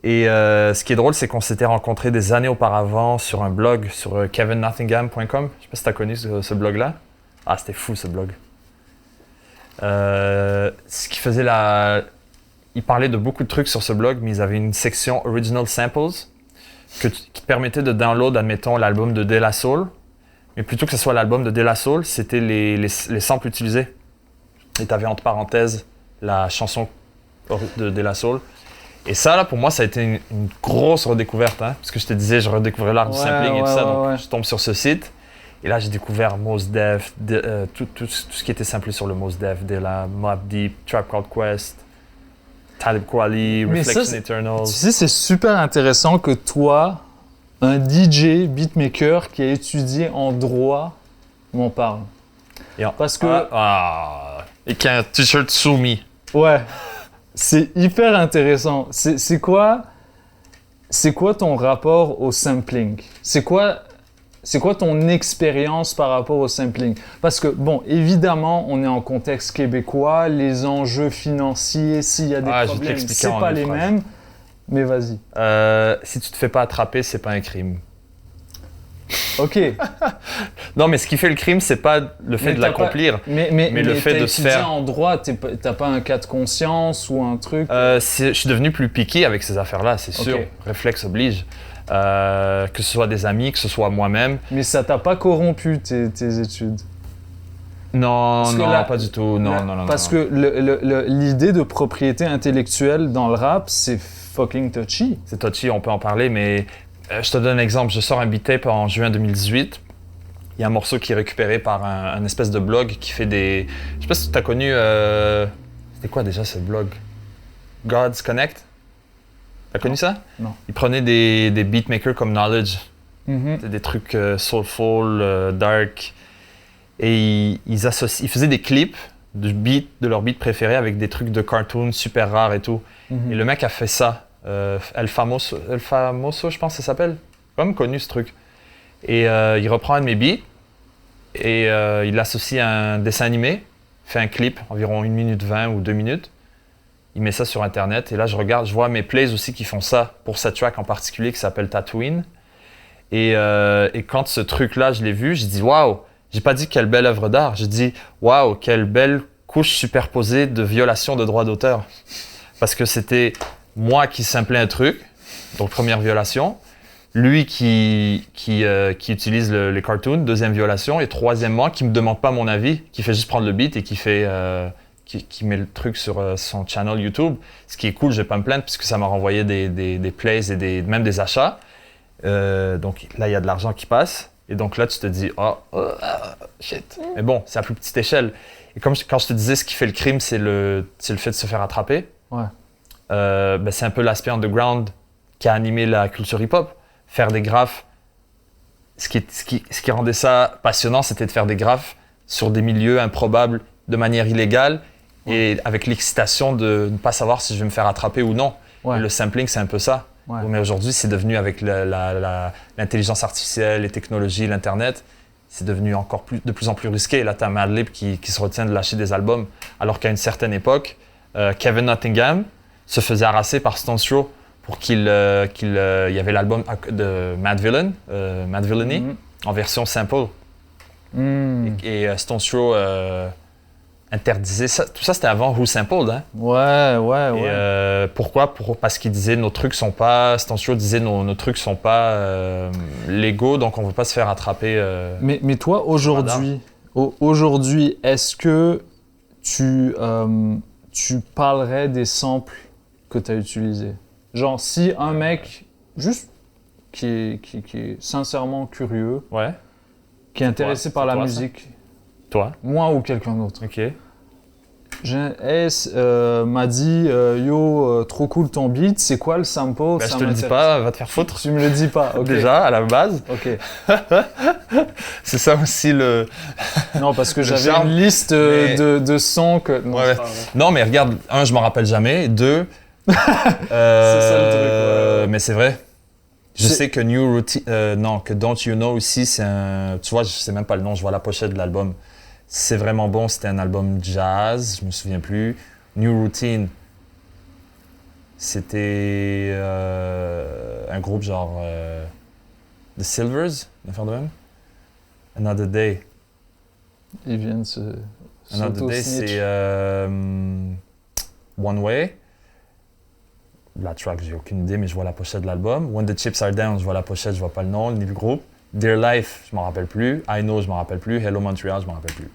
Et ce qui est drôle, c'est qu'on s'était rencontrés des années auparavant sur un blog, sur kevinnottingham.com. Je sais pas si tu as connu ce blog-là. Ah, c'était fou ce blog. Ce qui faisait Ils parlaient de beaucoup de trucs sur ce blog, mais ils avaient une section Original Samples qui te permettait de download, admettons, l'album de De La Soul. Mais plutôt que ce soit l'album de De La Soul, c'était les samples utilisés. Et tu avais entre parenthèses la chanson de De La Soul. Et ça, là, pour moi, ça a été une grosse redécouverte. Hein, parce que je te disais, je redécouvrais l'art du sampling et tout ça. Donc, je tombe sur ce site. Et là, j'ai découvert Mos Def, tout ce qui était samplé sur le Mos Def, de la Mobb Deep, Tribe Called Quest, Talib Kweli,
Mais
Reflection
ça,
Eternal.
Tu sais, c'est super intéressant que toi, un DJ, beatmaker qui a étudié en droit, m'en parle. Parce que...
Et qui a un t-shirt Sumi.
Ouais, c'est hyper intéressant. C'est quoi ton rapport au sampling? C'est quoi ton expérience par rapport au sampling? Parce que, bon, évidemment, on est en contexte québécois, les enjeux financiers, s'il y a des problèmes, c'est pas les mêmes. Mais vas-y.
Si tu te fais pas attraper, c'est pas un crime.
Ok.
Non, mais ce qui fait le crime, c'est pas le fait de l'accomplir, mais le fait de se faire.
En droit, t'as pas un cas de conscience ou un truc?
Je suis devenu plus piqué avec ces affaires-là, c'est sûr.
Ok.
Réflexe oblige. Que ce soit des amis, que ce soit moi-même.
Mais ça t'a pas corrompu tes études?
Non, pas du tout. Non.
Parce que l'idée de propriété intellectuelle dans le rap, c'est fucking touchy.
C'est touchy, on peut en parler, mais je te donne un exemple. Je sors un beat tape en juin 2018. Il y a un morceau qui est récupéré par un espèce de blog qui fait des... Je sais pas si tu as connu... C'était quoi déjà ce blog? God's Connect? T'as connu ça?
Non.
Il prenait des beatmakers comme Knowledge.
Mm-hmm.
Des trucs soulful, dark. Et ils faisaient des clips de leurs beats préférés avec des trucs de cartoon super rares et tout.
Mm-hmm.
Et le mec a fait ça. El Famoso, je pense que ça s'appelle. Quand même connu ce truc. Et il reprend un de mes beats et il l'associe à un dessin animé, fait un clip, environ 1 minute 20 ou 2 minutes. Il met ça sur Internet et là je vois mes plays aussi qui font ça pour cette track en particulier qui s'appelle Tatooine. Et quand ce truc-là, je l'ai vu, j'ai dit waouh, j'ai pas dit quelle belle œuvre d'art, j'ai dit waouh, quelle belle couche superposée de violation de droits d'auteur. Parce que c'était moi qui samplais un truc, donc première violation, lui qui utilise les cartoons, deuxième violation, et troisièmement qui me demande pas mon avis, qui fait juste prendre le beat et qui met le truc sur son channel YouTube. Ce qui est cool, je vais pas me plaindre puisque ça m'a renvoyé des plays et même des achats. Donc là, il y a de l'argent qui passe. Et donc là, tu te dis, shit. Mais bon, c'est à plus petite échelle. Et quand je te disais, ce qui fait le crime, c'est le fait de se faire attraper.
Ouais.
C'est un peu l'aspect underground qui a animé la culture hip-hop. Faire des graphes. Ce qui rendait ça passionnant, c'était de faire des graphes sur des milieux improbables de manière illégale et avec l'excitation de ne pas savoir si je vais me faire attraper ou non.
Ouais.
Et le sampling, c'est un peu ça.
Ouais.
Mais aujourd'hui, c'est devenu avec l'intelligence artificielle, les technologies, l'Internet, c'est devenu de plus en plus risqué. Là, tu as Madlib qui se retient de lâcher des albums, alors qu'à une certaine époque, Kevin Nottingham se faisait harasser par Stone Throw pour il y avait l'album de Mad Villainy, en version sample.
Mm.
Et Stone Throw interdisait ça. Tout ça, c'était avant Who Sampled, hein?
Ouais.
Et pourquoi? Parce qu'il disait nos trucs sont pas... Stancio disait nos trucs sont pas légaux, donc on veut pas se faire attraper.
Mais toi, aujourd'hui, est-ce que tu parlerais des samples que tu as utilisés? Genre, si un mec, juste, qui est sincèrement curieux,
Ouais.
qui est intéressé par la
toi,
musique,
Toi?
moi ou quelqu'un d'autre,
OK.
m'a dit yo, trop cool ton beat, c'est quoi le sample?
Ben,
Ça
je te le dis
m'intéresse.
pas, va te faire foutre.
Tu me le dis pas, ok.
Déjà, à la base.
Ok.
C'est ça aussi le...
Non, parce que
Le
j'avais
charme,
une liste
mais-
de sons que. Non,
Ouais.
c'est pas vrai.
Non, mais regarde, un, je m'en rappelle jamais. Deux,
C'est ça le truc, ouais.
mais c'est vrai. Je
C'est-
sais que New Routine, que Don't You Know aussi, c'est un... Tu vois, je sais même pas le nom, je vois la pochette de l'album. C'est vraiment bon, c'était un album jazz, je me souviens plus. New Routine, c'était un groupe genre The Silvers, une affaire de même. Another Day.
Ils viennent se.
Another Day,
s'auto-snitch.
c'est One Way. La track, j'ai aucune idée, mais je vois la pochette de l'album. When the Chips Are Down, je vois la pochette, je vois pas le nom, ni le groupe. Dear Life, je m'en rappelle plus. I Know, je m'en rappelle plus. Hello Montreal, je m'en rappelle plus.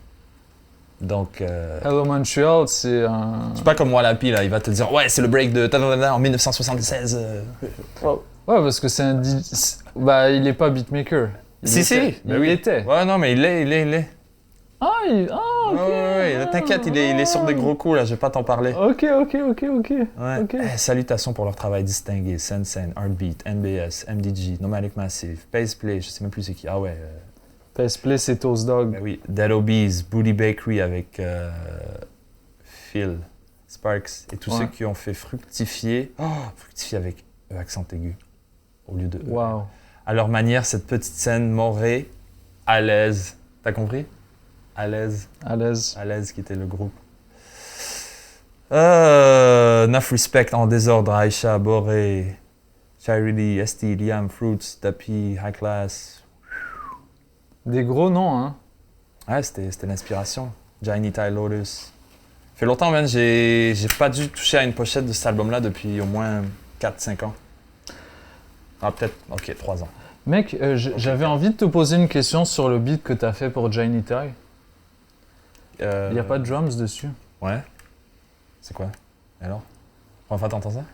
Donc,
Hello Montreal, c'est un.
c'est pas comme Wallapi, là, il va te dire, ouais, c'est le break de en 1976.
Ouais, parce que c'est un. Bah, il est pas beatmaker. Il était.
ben
Il
oui.
était.
Ouais, non, mais il l'est.
Ah, ok.
Ouais, t'inquiète, il est sur des gros coups, là, je vais pas t'en parler.
Ok.
Ouais.
Ok.
Salutations pour leur travail distingué. Sensen, Heartbeat, NBS, MDG, Nomadic Massive, Pace Play, je sais même plus c'est qui. Ah ouais.
Pace Play, c'est Toast Dog.
Ben oui. Dead Obies, Booty Bakery avec Phil, Sparks et tous
Ouais.
ceux qui ont fait fructifier avec accent aigu au lieu de E.
Wow.
À leur manière, cette petite scène morée, à l'aise. T'as compris? À l'aise.
À l'aise.
À l'aise qui était le groupe. Enough Respect en désordre, Aisha, Boré, Charity, ST, Liam, Fruits, Tapi, High Class.
Des gros noms, hein.
Ouais, c'était l'inspiration. Giant Ty Lotus. Fait longtemps, man, j'ai pas dû toucher à une pochette de cet album-là depuis au moins 4-5 ans. Ah, peut-être, ok, 3 ans.
Mec, j'avais envie de te poser une question sur le beat que t'as fait pour Giant Ty. Il n'y a pas de drums dessus.
Ouais. C'est quoi? Et alors? Première fois t'entends ça?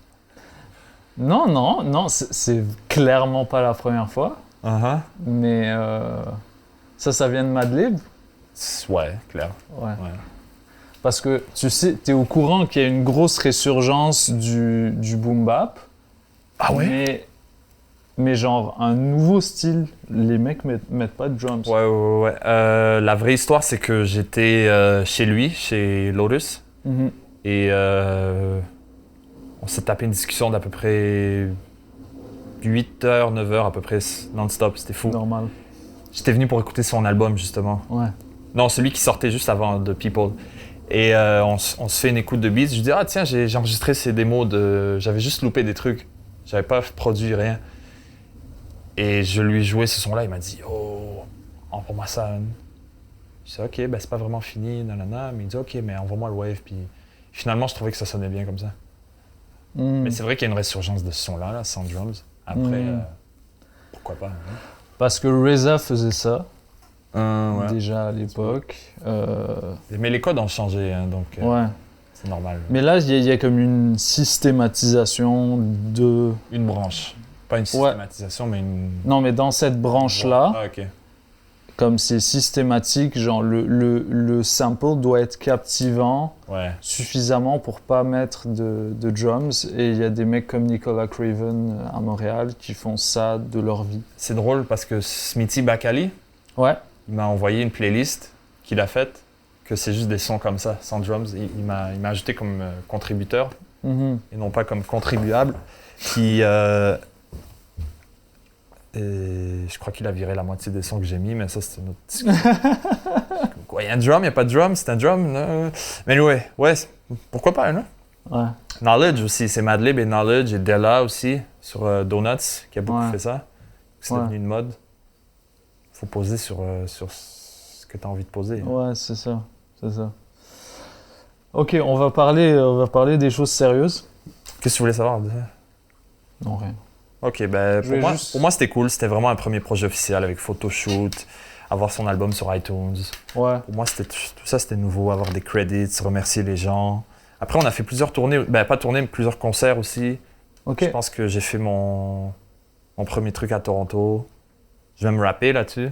Non, c'est clairement pas la première fois.
Uh-huh.
Mais ça vient de Madlib.
Ouais, clair.
Ouais.
Ouais.
Parce que tu sais, t'es au courant qu'il y a une grosse résurgence du boom bap.
Ah ouais?
Mais genre un nouveau style, les mecs mettent pas de drums.
Ouais. La vraie histoire, c'est que j'étais chez lui, chez Lotus,
Mhm.
et on s'est tapé une discussion d'à peu près 8 heures, 9 heures à peu près non-stop, c'était fou.
Normal.
J'étais venu pour écouter son album, justement.
Ouais.
Non, celui qui sortait juste avant The People. Et on se fait une écoute de beats. Je dis, ah tiens, j'ai enregistré ces démos J'avais juste loupé des trucs. J'avais pas produit rien. Et je lui ai joué ce son-là. Il m'a dit, oh, envoie-moi ça. Hein. Je dis, ok, ben c'est pas vraiment fini, nanana. Mais il dit, ok, mais envoie-moi le wave. Puis finalement, je trouvais que ça sonnait bien comme ça.
Mhm.
Mais c'est vrai qu'il y a une résurgence de ce son-là, là, sans drums. Après, pourquoi pas. Hein.
Parce que RZA faisait ça
Ouais.
déjà à l'époque.
Mais les codes ont changé, hein, donc
Ouais.
c'est normal.
Mais là, il y a comme une systématisation de.
Une branche. Pas une systématisation, mais une...
Non, mais dans cette branche-là,
Ah, ok.
comme c'est systématique, genre le sample doit être captivant
Ouais.
suffisamment pour pas mettre de drums. Et il y a des mecs comme Nicolas Craven à Montréal qui font ça de leur vie.
C'est drôle parce que Smithy Bakali,
Ouais.
il m'a envoyé une playlist qu'il a faite, que c'est juste des sons comme ça, sans drums. Il m'a ajouté comme contributeur
Mhm.
et non pas comme contribuable. Qui, et je crois qu'il a viré la moitié des sons que j'ai mis, mais ça, c'est une autre discussion. Quoi, il y a un drum, il n'y a pas de drum, c'est un drum. Mais ouais, pourquoi pas, non?
Ouais.
Knowledge aussi, c'est Madlib et Knowledge et Della aussi, sur Donuts, qui a beaucoup
Ouais.
fait ça. C'est
Ouais.
devenu une mode. Faut poser sur ce que tu as envie de poser.
Ouais, c'est ça. C'est ça. Ok, on va parler des choses sérieuses.
Qu'est-ce que tu voulais savoir?
Non, rien.
Ok, ben,
Je vais juste-
pour moi c'était cool. C'était vraiment un premier projet officiel avec photoshoot, avoir son album sur iTunes.
Ouais.
Pour moi, tout ça, c'était nouveau. Avoir des credits, remercier les gens. Après, on a fait plusieurs tournées. Ben, pas tournées, mais plusieurs concerts aussi.
Ok.
Je pense que j'ai fait mon premier truc à Toronto. Je vais me rapper là-dessus.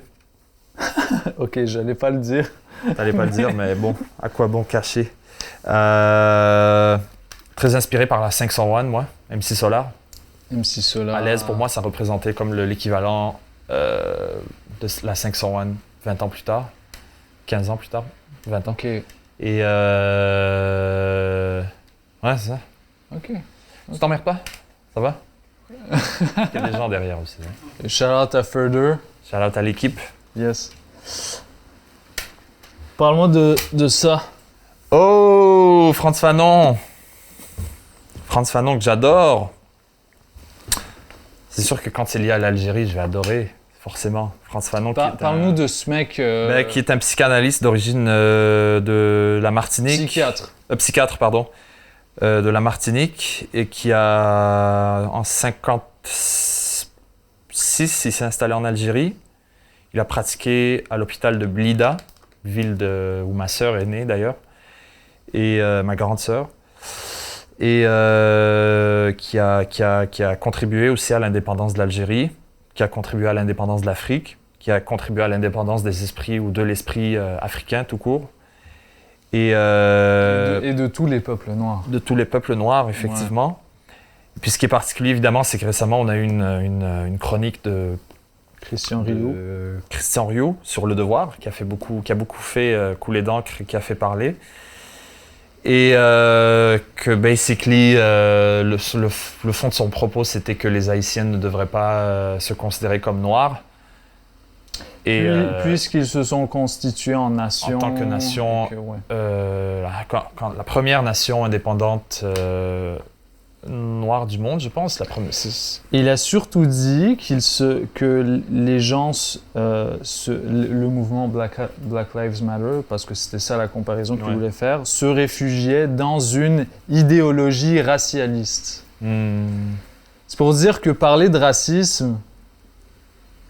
Ok, j'allais pas le dire.
T'allais pas le dire, mais bon, à quoi bon cacher? Très inspiré par la 501, moi, MC Solar.
MC Solar.
À l'aise, pour moi, ça représentait comme l'équivalent de la 501 20 ans plus tard. 15 ans plus tard, 20 ans.
Ok.
Et ouais, c'est ça.
Ok.
Tu t'emmerdes pas? Ça va? Il y a des gens derrière aussi. Hein.
Shout out à Further.
Shout out à l'équipe.
Yes. Parle-moi de ça.
Oh, Frantz Fanon! Frantz Fanon que j'adore. C'est sûr que quand c'est lié à l'Algérie, je vais adorer, forcément. Frantz Fanon
Parle-nous de ce mec.
qui est un psychanalyste d'origine de la Martinique.
Psychiatre.
Psychiatre, pardon. De la Martinique et qui a, en 56, il s'est installé en Algérie. Il a pratiqué à l'hôpital de Blida, ville où ma sœur est née d'ailleurs, et ma grande sœur. Et qui a contribué aussi à l'indépendance de l'Algérie, qui a contribué à l'indépendance de l'Afrique, qui a contribué à l'indépendance des esprits ou de l'esprit africain tout court. Et
de tous les peuples noirs.
de tous les peuples noirs, effectivement. Ouais. Et puis ce qui est particulier, évidemment, c'est que récemment, on a eu une chronique de
Christian
Rioux sur Le Devoir, qui a beaucoup fait couler d'encre et qui a fait parler. Et que basically, le fond de son propos, c'était que les Haïtiens ne devraient pas se considérer comme noirs. Et,
puisqu'ils se sont constitués en nation.
En tant que nation, la première nation indépendante noire du monde, je pense.
Il a surtout dit que les gens, le mouvement Black Lives Matter, parce que c'était ça la comparaison qu'il voulait faire, se réfugiaient dans une idéologie racialiste. C'est pour dire que parler de racisme,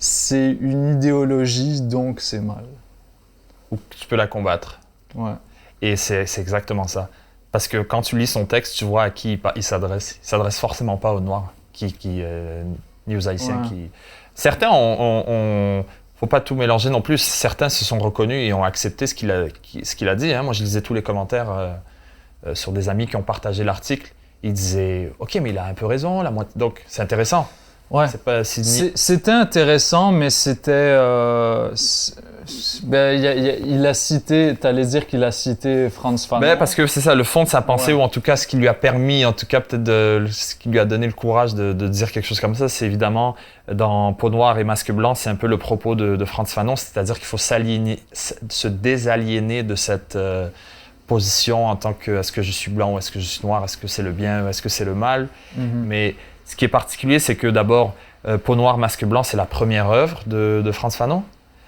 c'est une idéologie, donc c'est mal.
Ou tu peux la combattre.
Ouais.
Et c'est exactement ça. Parce que quand tu lis son texte, tu vois à qui il s'adresse. Il ne s'adresse forcément pas aux Noirs, ni aux Haïtiens.
Ouais.
Certains faut pas tout mélanger non plus. Certains se sont reconnus et ont accepté ce qu'il a dit. Hein. Moi, je lisais tous les commentaires sur des amis qui ont partagé l'article. Ils disaient « Ok, mais il a un peu raison. Donc, c'est intéressant. »
Ouais. C'était intéressant, mais c'était... il a cité... T'allais dire qu'il a cité Frantz Fanon.
Parce que c'est ça, le fond de sa pensée, ou en tout cas ce qui lui a permis, en tout cas peut-être ce qui lui a donné le courage de dire quelque chose comme ça, c'est évidemment dans Peau noire et masque blanc, c'est un peu le propos de Frantz Fanon, c'est-à-dire qu'il faut se désaliéner de cette position en tant que est-ce que je suis blanc ou est-ce que je suis noir, est-ce que c'est le bien ou est-ce que c'est le mal. Mais ce qui est particulier, c'est que d'abord, Peau noire, masque blanc, c'est la première œuvre de Frantz Fanon.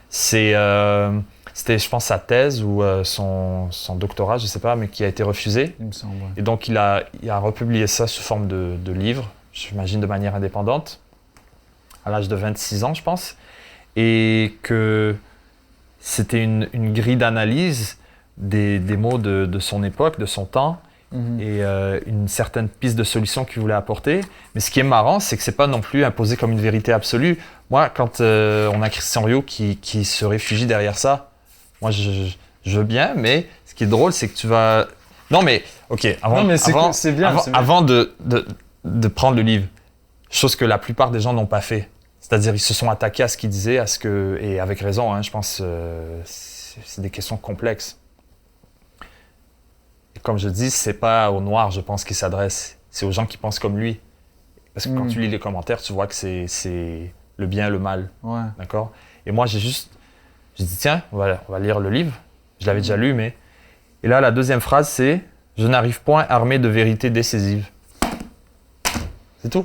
C'était, je pense, sa thèse ou son doctorat, je ne sais pas, mais qui a été refusé.
Il me semble. Ouais.
Et donc, il a republié ça sous forme de livre, j'imagine de manière indépendante, à l'âge de 26 ans, je pense. Et que c'était une grille d'analyse des mots de son époque, de son temps, et une certaine piste de solution qu'il voulait apporter. Mais ce qui est marrant, c'est que c'est pas non plus imposé comme une vérité absolue. Moi, quand on a Christian Rioux qui se réfugie derrière ça, moi je veux bien, mais ce qui est drôle, c'est que tu vas... Non mais, ok, avant de prendre le livre, chose que la plupart des gens n'ont pas fait, c'est-à-dire ils se sont attaqués à ce qu'il disait, et avec raison, hein, je pense c'est des questions complexes. Comme je dis, c'est pas aux Noirs, je pense, qu'il s'adresse. C'est aux gens qui pensent comme lui. Parce que quand tu lis les commentaires, tu vois que c'est le bien et le mal.
Ouais.
D'accord? Et moi, j'ai dit, tiens, on va lire le livre. Je l'avais déjà lu, mais... Et là, la deuxième phrase, c'est « Je n'arrive point armé de vérités décisives. » C'est tout.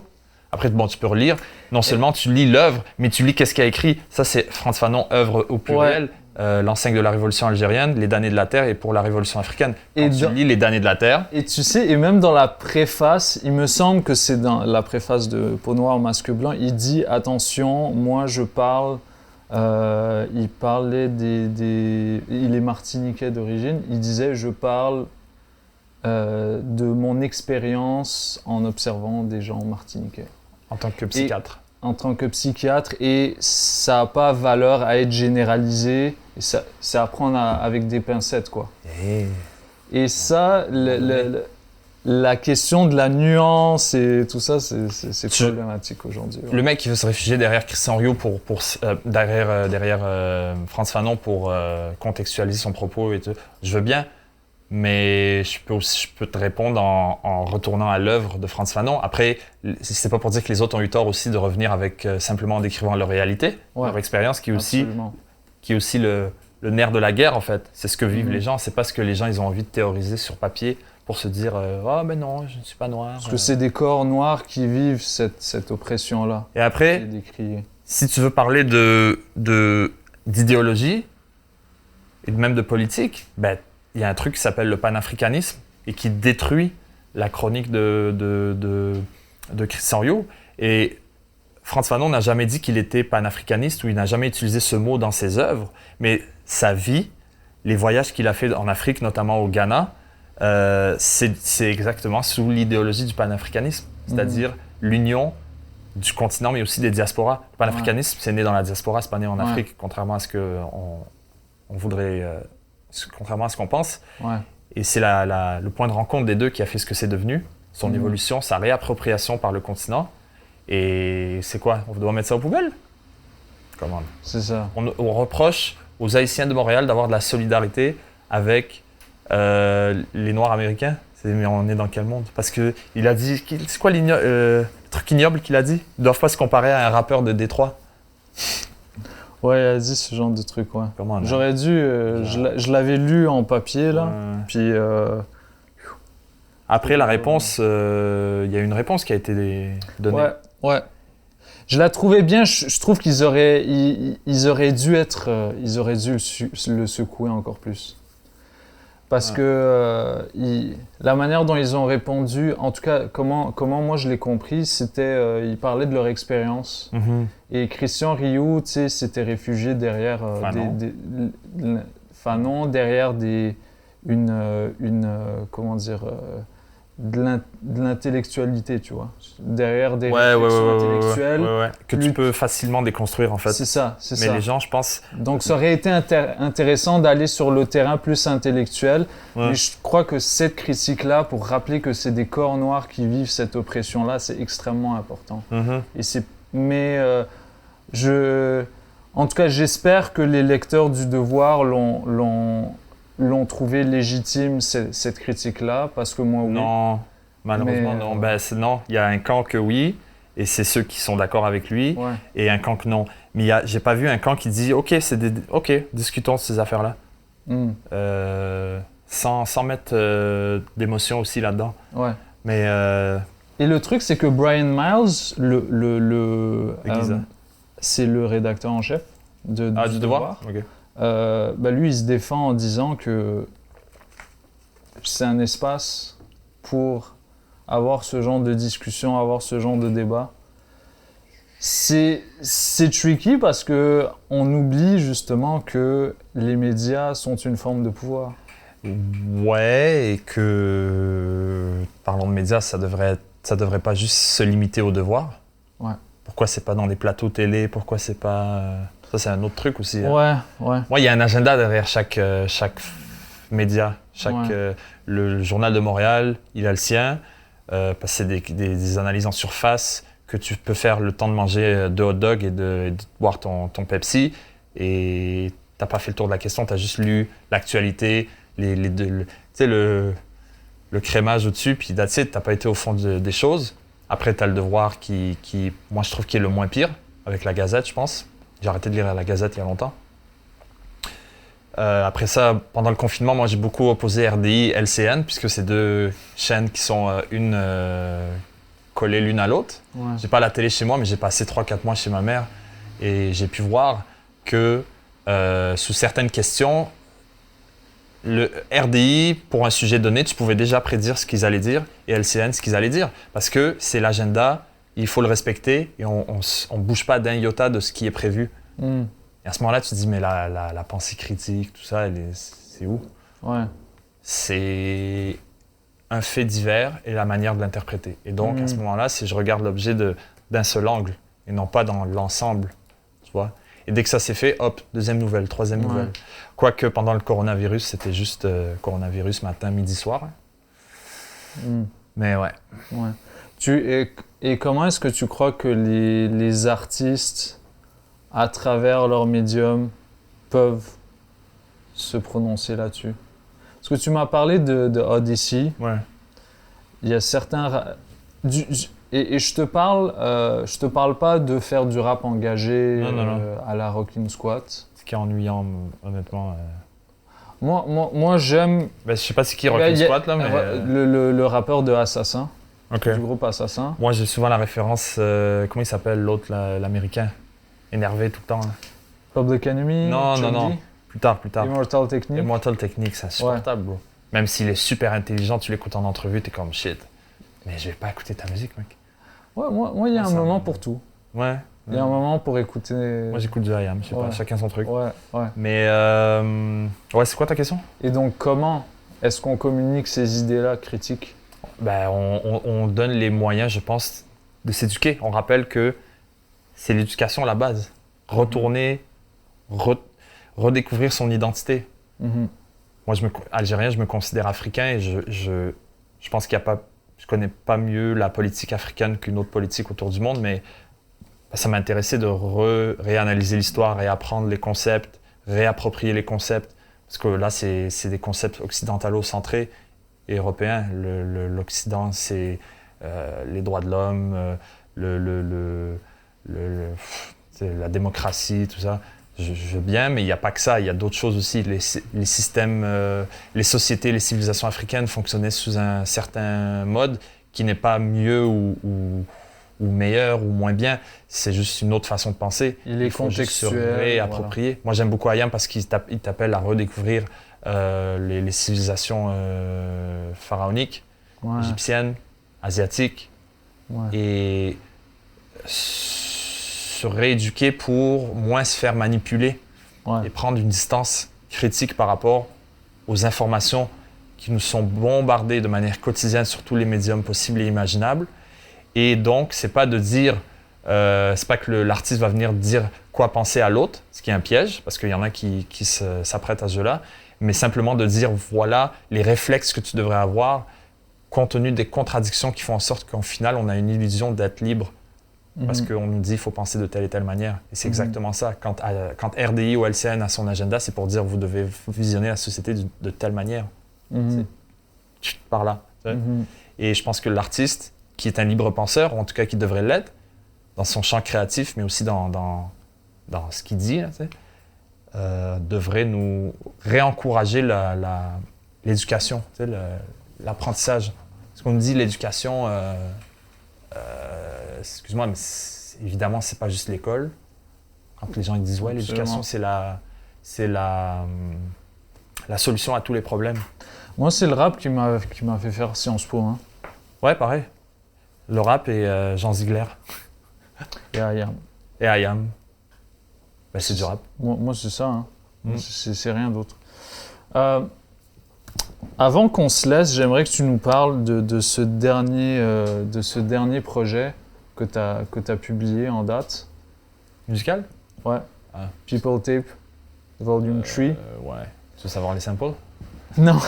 Après, bon, tu peux relire. Non seulement tu lis l'œuvre, mais tu lis qu'est-ce qu'il a écrit. Ça, c'est Frantz Fanon, œuvre au pluriel. l'enseigne de la révolution algérienne, les damnés de la terre et pour la révolution africaine. Quand
Et
tu lis les damnés de la terre,
Et tu sais, et même dans la préface, il me semble que c'est dans la préface de Peau noire, masque blanc, il dit attention, moi je parle. Il parlait il est martiniquais d'origine. Il disait je parle de mon expérience en observant des gens martiniquais.
en tant que psychiatre.
En tant que psychiatre, et ça n'a pas valeur à être généralisé. Et c'est à prendre avec des pincettes, quoi. Et ça, la question de la nuance et tout ça, c'est problématique aujourd'hui. Ouais.
Le mec qui veut se réfugier derrière Christian Rioux derrière Frantz Fanon pour contextualiser son propos et tout, je veux bien, mais je peux te répondre en retournant à l'œuvre de Frantz Fanon. Après, c'est pas pour dire que les autres ont eu tort aussi de revenir avec simplement en décrivant leur réalité, leur expérience, qui est aussi le nerf de la guerre en fait. C'est ce que vivent les gens, c'est pas ce que les gens ils ont envie de théoriser sur papier pour se dire ah ben non, je ne suis pas noir.
Parce que c'est des corps noirs qui vivent cette oppression-là.
Et après, si tu veux parler d'idéologie et même de politique, ben il y a un truc qui s'appelle le panafricanisme et qui détruit la chronique de Christian Rioux. Et Frantz Fanon n'a jamais dit qu'il était panafricaniste ou il n'a jamais utilisé ce mot dans ses œuvres, mais sa vie, les voyages qu'il a fait en Afrique, notamment au Ghana, c'est exactement sous l'idéologie du panafricanisme, c'est-à-dire l'union du continent mais aussi des diasporas. Le panafricanisme, c'est né dans la diaspora, c'est pas né en Afrique, contrairement à ce qu'on voudrait... contrairement à ce qu'on pense. Et c'est le point de rencontre des deux qui a fait ce que c'est devenu, son évolution, sa réappropriation par le continent. Et c'est quoi? On doit mettre ça aux poubelles? Comment?
C'est ça.
On reproche aux Haïtiens de Montréal d'avoir de la solidarité avec les Noirs américains. Mais on est dans quel monde? Parce qu'il a dit... C'est quoi le truc ignoble qu'il a dit? Ils ne doivent pas se comparer à un rappeur de Détroit.
Ouais, il a dit ce genre de truc, ouais.
Comment,
j'aurais dû... je l'avais lu en papier, là. Puis...
Après, la réponse... Il y a une réponse qui a été donnée.
Ouais. Je la trouvais bien. Je trouve qu'ils auraient dû être... ils auraient dû le secouer encore plus. Parce que la manière dont ils ont répondu, en tout cas, comment moi je l'ai compris, c'était... ils parlaient de leur expérience. Et Christian Rioux, tu sais, s'était réfugié derrière Fanon, derrière comment dire... de l'intellectualité, tu vois. Derrière des réflexions intellectuelles.
Que tu peux facilement déconstruire, en fait.
C'est ça.
Mais les gens, je pense...
Donc, ça aurait été intéressant d'aller sur le terrain plus intellectuel. Mais je crois que cette critique-là, pour rappeler que c'est des corps noirs qui vivent cette oppression-là, c'est extrêmement important. En tout cas, j'espère que les lecteurs du Devoir l'ont trouvé légitime, cette critique-là, parce que moi, oui.
Non, malheureusement, non. Non, il y a un camp que oui, et c'est ceux qui sont d'accord avec lui, et un camp que non. Mais j'ai pas vu un camp qui dit « Ok, discutons de ces affaires-là. Sans mettre d'émotion aussi là-dedans. Mais...
Et le truc, c'est que Brian Miles, c'est le rédacteur en chef du Devoir. Lui, il se défend en disant que c'est un espace pour avoir ce genre de discussion, avoir ce genre de débat. C'est tricky parce qu'on oublie justement que les médias sont une forme de pouvoir.
Ouais, et que, parlons de médias, ça devrait pas juste se limiter au Devoir. Pourquoi c'est pas dans des plateaux télé? Pourquoi c'est pas... Ça, c'est un autre truc aussi. Moi, il y a un agenda derrière chaque média. Le Journal de Montréal, il a le sien. Parce que c'est des analyses en surface que tu peux faire le temps de manger 2 hot dogs et de boire ton Pepsi. Et t'as pas fait le tour de la question, t'as juste lu l'actualité, le crémage au-dessus, puis that's it, t'as pas été au fond des choses. Après, t'as le Devoir qui, moi, je trouve, qui est le moins pire, avec la Gazette, je pense. J'ai arrêté de lire la Gazette il y a longtemps. Après ça, pendant le confinement, moi j'ai beaucoup opposé RDI, LCN, puisque c'est 2 chaînes qui sont collées l'une à l'autre. J'ai pas la télé chez moi, mais j'ai passé 3-4 mois chez ma mère et j'ai pu voir que sous certaines questions, le RDI, pour un sujet donné, tu pouvais déjà prédire ce qu'ils allaient dire et LCN ce qu'ils allaient dire. Parce que c'est l'agenda, il faut le respecter et on ne bouge pas d'un iota de ce qui est prévu. Et à ce moment-là, tu te dis, mais la pensée critique, tout ça, c'est où?
Ouais.
C'est un fait divers et la manière de l'interpréter. Et donc, à ce moment-là, je regarde l'objet d'un seul angle et non pas dans l'ensemble, tu vois. Et dès que ça s'est fait, hop, deuxième nouvelle, troisième nouvelle. Quoique pendant le coronavirus, c'était juste coronavirus matin, midi, soir. Mais ouais.
Et comment est-ce que tu crois que les artistes, à travers leur médium, peuvent se prononcer là-dessus? Parce que tu m'as parlé de Odyssey.
Ouais.
Il y a certains... Et je te parle pas de faire du rap engagé
Non.
à la Rockin' Squat.
Ce qui est ennuyant, honnêtement.
Moi j'aime...
Ben, je sais pas c'est qui Rockin' Squat, là, mais...
Le rappeur de Assassin,
Ok.
du groupe Assassin.
Moi, j'ai souvent la référence... comment il s'appelle, l'autre, l'américain? Énervé tout le temps. Là.
Public Enemy?
Non. Plus tard.
Immortal Technique?
Immortal Technique, c'est insupportable, bro. Même s'il est super intelligent, tu l'écoutes en entrevue, t'es comme shit. Mais je vais pas écouter ta musique, mec.
Ouais, moi, il y a un moment pour tout.
Ouais.
Il y a un moment pour écouter...
Moi, j'écoute du IAM, je sais pas, chacun son truc.
Ouais.
Mais, ouais, c'est quoi ta question?
Et donc, comment est-ce qu'on communique ces idées-là critiques?
Ben, on donne les moyens, je pense, de s'éduquer. On rappelle que c'est l'éducation la base. Retourner, redécouvrir son identité. Moi, Algérien, je me considère africain et je pense qu'il n'y a pas... Je connais pas mieux la politique africaine qu'une autre politique autour du monde, mais ça m'a intéressé de réanalyser l'histoire, réapprendre les concepts, réapproprier les concepts. Parce que là, c'est des concepts occidentalo-centrés et européens. L'Occident, c'est les droits de l'homme, la démocratie, tout ça. Je veux bien, mais il n'y a pas que ça, il y a d'autres choses aussi. Les systèmes, les sociétés, les civilisations africaines fonctionnaient sous un certain mode qui n'est pas mieux ou meilleur ou moins bien. C'est juste une autre façon de penser.
Il est contextuel.
Se réapproprier. Voilà. Moi, j'aime beaucoup Ayam parce qu'il t'appelle à redécouvrir les civilisations pharaoniques, égyptiennes, asiatiques. Et se rééduquer pour moins se faire manipuler et prendre une distance critique par rapport aux informations qui nous sont bombardées de manière quotidienne sur tous les médiums possibles et imaginables. Et donc, c'est pas de dire, c'est pas que l'artiste va venir dire quoi penser à l'autre, ce qui est un piège, parce qu'il y en a qui s'apprêtent à ce jeu-là, mais simplement de dire, voilà les réflexes que tu devrais avoir compte tenu des contradictions qui font en sorte qu'en final, on a une illusion d'être libre. Parce qu'on nous dit qu'il faut penser de telle et telle manière. Et c'est exactement ça. Quand RDI ou LCN a son agenda, c'est pour dire vous devez visionner la société de telle manière. C'est par là. Et je pense que l'artiste, qui est un libre penseur, ou en tout cas qui devrait l'être, dans son champ créatif, mais aussi dans ce qu'il dit, là, devrait nous réencourager l'éducation, l'apprentissage. Parce qu'on nous dit l'éducation... excuse-moi, mais évidemment, c'est pas juste l'école. Quand les gens ils disent ouais, l'éducation, c'est la solution à tous les problèmes.
Moi, c'est le rap qui m'a fait faire Sciences Po. Hein.
Ouais, pareil. Le rap et Jean Ziegler.
Et Ayam.
Ben, c'est du rap.
Moi c'est ça. Hein. C'est rien d'autre. Avant qu'on se laisse, j'aimerais que tu nous parles de ce dernier projet que tu as publié en date.
Musical?
Ouais. People Tape, Volume 3.
Ouais. Tu veux savoir les samples?
Non.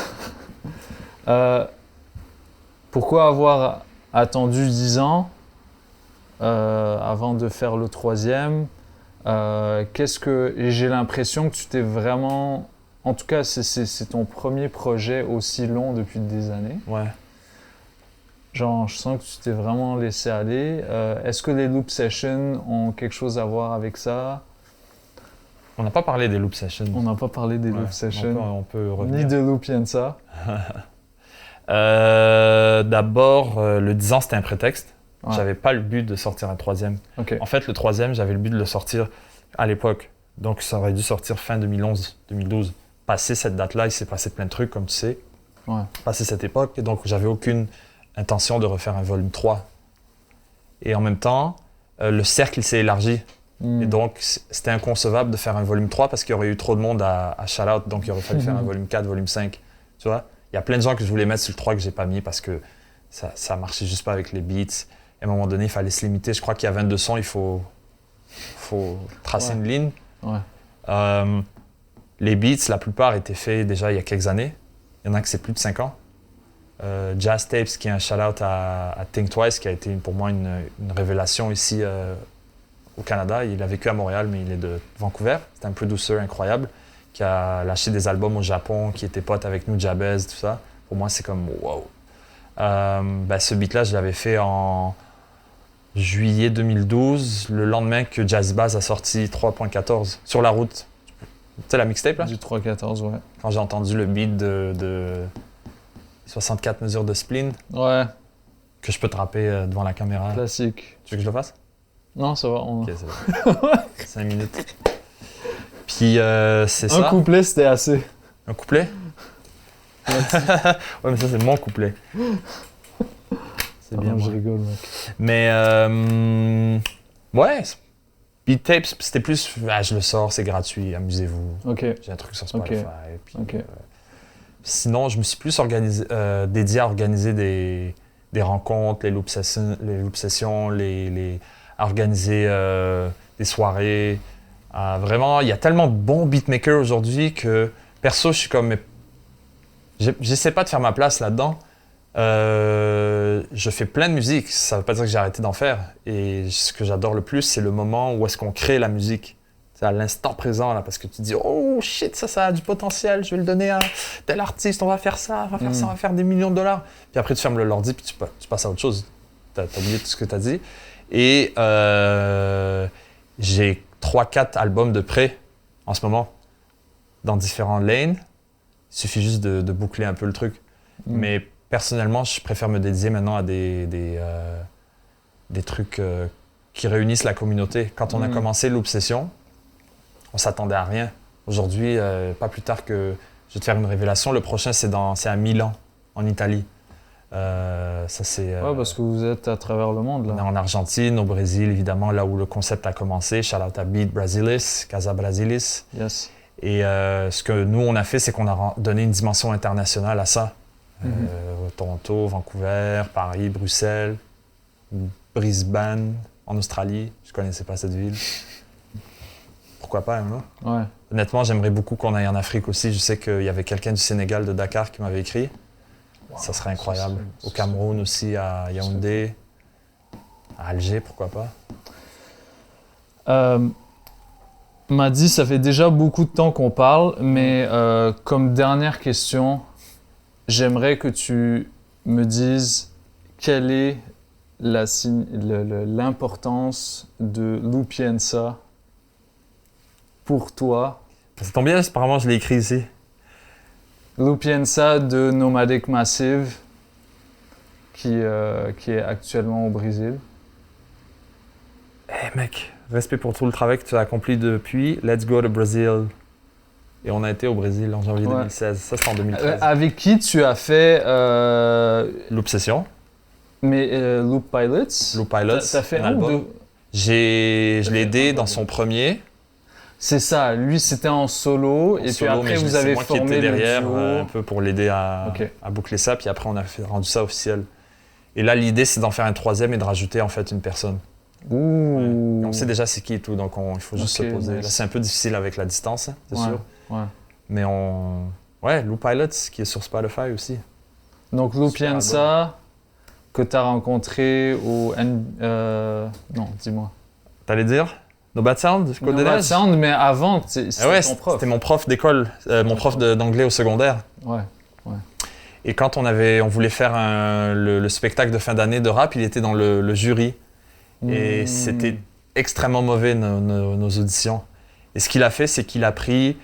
Pourquoi avoir attendu 10 ans avant de faire le troisième? Et j'ai l'impression que tu t'es vraiment... En tout cas, c'est ton premier projet aussi long depuis des années.
Ouais.
Genre, je sens que tu t'es vraiment laissé aller. Est-ce que les loop sessions ont quelque chose à voir avec ça?
On n'a pas parlé des loop sessions.
On n'a pas parlé des loop sessions.
On peut revenir.
Ni de Loop Yensa.
D'abord, le 10 ans, c'était un prétexte.
Ouais.
J'avais pas le but de sortir un troisième.
Okay.
En fait, le troisième, j'avais le but de le sortir à l'époque. Donc ça aurait dû sortir fin 2011, 2012. Passé cette date-là, il s'est passé plein de trucs, comme tu sais.
Ouais.
Passé cette époque, et donc j'avais aucune intention de refaire un volume 3. Et en même temps, le cercle il s'est élargi. Et donc c'était inconcevable de faire un volume 3 parce qu'il y aurait eu trop de monde à shout-out. Donc il aurait fallu faire un volume 4, volume 5. Tu vois? Il y a plein de gens que je voulais mettre sur le 3 que j'ai pas mis parce que ça marchait juste pas avec les beats. Et à un moment donné, il fallait se limiter. Je crois qu'il y a 22 sons, il faut tracer une ligne.
Ouais.
Les beats, la plupart étaient faits déjà il y a quelques années. Il y en a que c'est plus de 5 ans. Jazz Tapes, qui est un shout-out à Think Twice, qui a été pour moi une révélation ici au Canada. Il a vécu à Montréal, mais il est de Vancouver. C'est un producer incroyable qui a lâché des albums au Japon, qui était pote avec nous, Jabez, tout ça. Pour moi, c'est comme wow. Ce beat-là, je l'avais fait en juillet 2012, le lendemain que Jazz Bass a sorti 3.14 sur la route. Tu sais, la mixtape, là?
Du 3.14, ouais.
Quand j'ai entendu le beat de 64 mesures de spleen,
Ouais,
que je peux te rapper devant la caméra.
classique.
Tu veux que je le fasse?
Non, ça va.
Ok, c'est bon. 5 minutes. Puis c'est ça.
Un couplet, c'était assez.
Un couplet? Ouais, mais ça, c'est mon couplet. C'est bien,
Non, je
moi.
rigole, mec.
Mais, ouais, Beat Tapes, c'était plus, je le sors, c'est gratuit, amusez-vous.
Ok,
J'ai un truc sur Spotify. Puis,
ok.
sinon, je me suis plus dédié à organiser des rencontres, les loop sessions, à organiser des soirées. Vraiment, il y a tellement de bons beatmakers aujourd'hui que, perso, je suis comme... J'essaie pas de faire ma place là-dedans. Je fais plein de musique, ça veut pas dire que j'ai arrêté d'en faire. Et ce que j'adore le plus, c'est le moment où est-ce qu'on crée la musique. C'est à l'instant présent, là, parce que tu te dis « Oh shit, ça a du potentiel, je vais le donner à tel artiste, on va faire ça, on va faire des millions de dollars. » Puis après, tu fermes l'ordi, puis tu passes à autre chose. T'as oublié tout ce que t'as dit. Et j'ai 3-4 albums de prêt en ce moment, dans différents lanes. Il suffit juste de boucler un peu le truc. Mais personnellement, je préfère me dédier maintenant à des trucs qui réunissent la communauté. Quand on a commencé Loop Session, on s'attendait à rien. Aujourd'hui, pas plus tard que... Je vais te faire une révélation. Le prochain, c'est à Milan, en Italie. Ça, c'est...
Ouais, parce que vous êtes à travers le monde,
on est
là.
en Argentine, au Brésil, évidemment, là où le concept a commencé. Shout out à Beat Brasilis, Casa Brasilis.
Yes.
Et ce que nous, on a fait, c'est qu'on a donné une dimension internationale à ça. Toronto, Vancouver, Paris, Bruxelles, Brisbane, en Australie. Je connaissais pas cette ville. Pourquoi pas, hein, non?
Ouais.
Honnêtement, j'aimerais beaucoup qu'on aille en Afrique aussi. Je sais qu'il y avait quelqu'un du Sénégal, de Dakar, qui m'avait écrit. Ça serait incroyable. Au Cameroun aussi, à Yaoundé, à Alger, pourquoi pas.
M'a dit, ça fait déjà beaucoup de temps qu'on parle, mais comme dernière question, j'aimerais que tu me dises quelle est l'importance de Lupienza pour toi.
Ça tombe bien, apparemment, je l'ai écrit ici.
Lupienza de Nomadic Massive, qui est actuellement au Brésil.
Mec, respect pour tout le travail que tu as accompli depuis. Let's go to Brazil. Et on a été au Brésil en janvier 2016. Ça, c'était en 2013.
Avec qui tu as fait
Loop Session.
mais Loop Pilots.
Loop Pilots.
T'as fait
un
un ou
album.
deux?
Je l'ai aidé dans son premier.
C'est ça, lui c'était en solo, et puis après vous avez
moi qui
formé
étais
le
derrière
duo.
un peu pour l'aider à boucler ça, puis après on a rendu ça officiel. Et là l'idée c'est d'en faire un troisième et de rajouter en fait une personne.
Ouh.
Et on sait déjà c'est qui et tout, donc il faut juste se poser.
Nice.
Là c'est un peu difficile avec la distance, c'est sûr.
Ouais.
Mais Loop Pilots qui est sur Spotify aussi.
Donc Lupienza, que tu as rencontré au... non, dis-moi.
T'allais dire No Bad Sound, Code des
Nomad
Neiges?
Sound, mais avant, c'était ton prof.
C'était mon prof d'école, mon prof d'anglais au secondaire.
Ouais.
Et quand on voulait faire le spectacle de fin d'année de rap, il était dans le jury. Et c'était extrêmement mauvais nos auditions. Et ce qu'il a fait, c'est qu'il a pris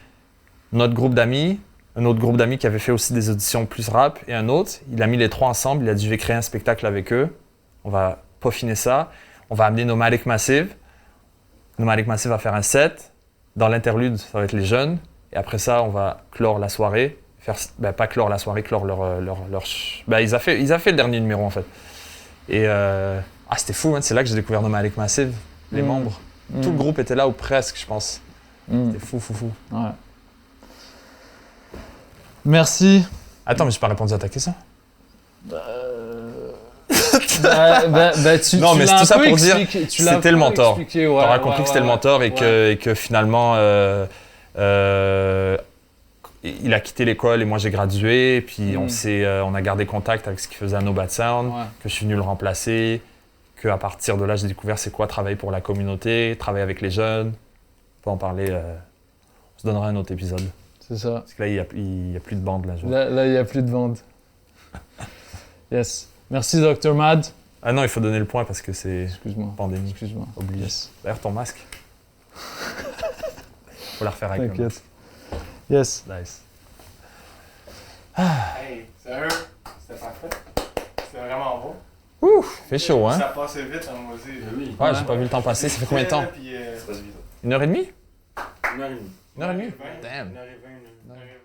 notre groupe d'amis, un autre groupe d'amis qui avait fait aussi des auditions plus rap, et un autre. Il a mis les trois ensemble, il a dit « je vais créer un spectacle avec eux, on va peaufiner ça, on va amener Nomadic Massive. Nomadic Massive va faire un set, Dans l'interlude, ça va être les jeunes. Et après ça, on va clore la soirée. Pas clore la soirée, clore ils a fait le dernier numéro, en fait. Et c'était fou, hein. C'est là que j'ai découvert No Malik Massive, les membres. Tout le groupe était là, ou presque, je pense. C'était fou.
Ouais. Merci.
Attends, mais j'ai pas répondu à ta question.
Tu
Non, mais c'est tout ça pour dire,
tu l'as
c'était le mentor. T'auras compris que c'était le mentor et que finalement, il a quitté l'école et moi j'ai gradué. Et puis on a gardé contact avec ce qu'il faisait à No Bad Sound, que je suis venu le remplacer, qu'à partir de là, j'ai découvert c'est quoi travailler pour la communauté, travailler avec les jeunes. On peut en parler, on se donnera un autre épisode.
C'est ça.
Parce que là, il n'y a plus de bande. Là,
il n'y a plus de bande. Yes. Merci, Dr. Mad.
Ah non, il faut donner le point parce que c'est pandémie.
Excuse-moi.
Obligé.
Yes.
D'ailleurs, ton masque. Faut la refaire avec le masque.
Yes.
Nice.
Hey, sérieux? C'était parfait. C'était vraiment beau.
Ouf, fait chaud, hein?
Ça passait vite, hein, moi aussi.
Oui.
Ouais, j'ai pas vu le temps passer. Ça fait combien de temps?
Puis,
Ça passe vite.
1h30?
1h30.
1h30?
1h20,
Damn.
1h20, 1h20.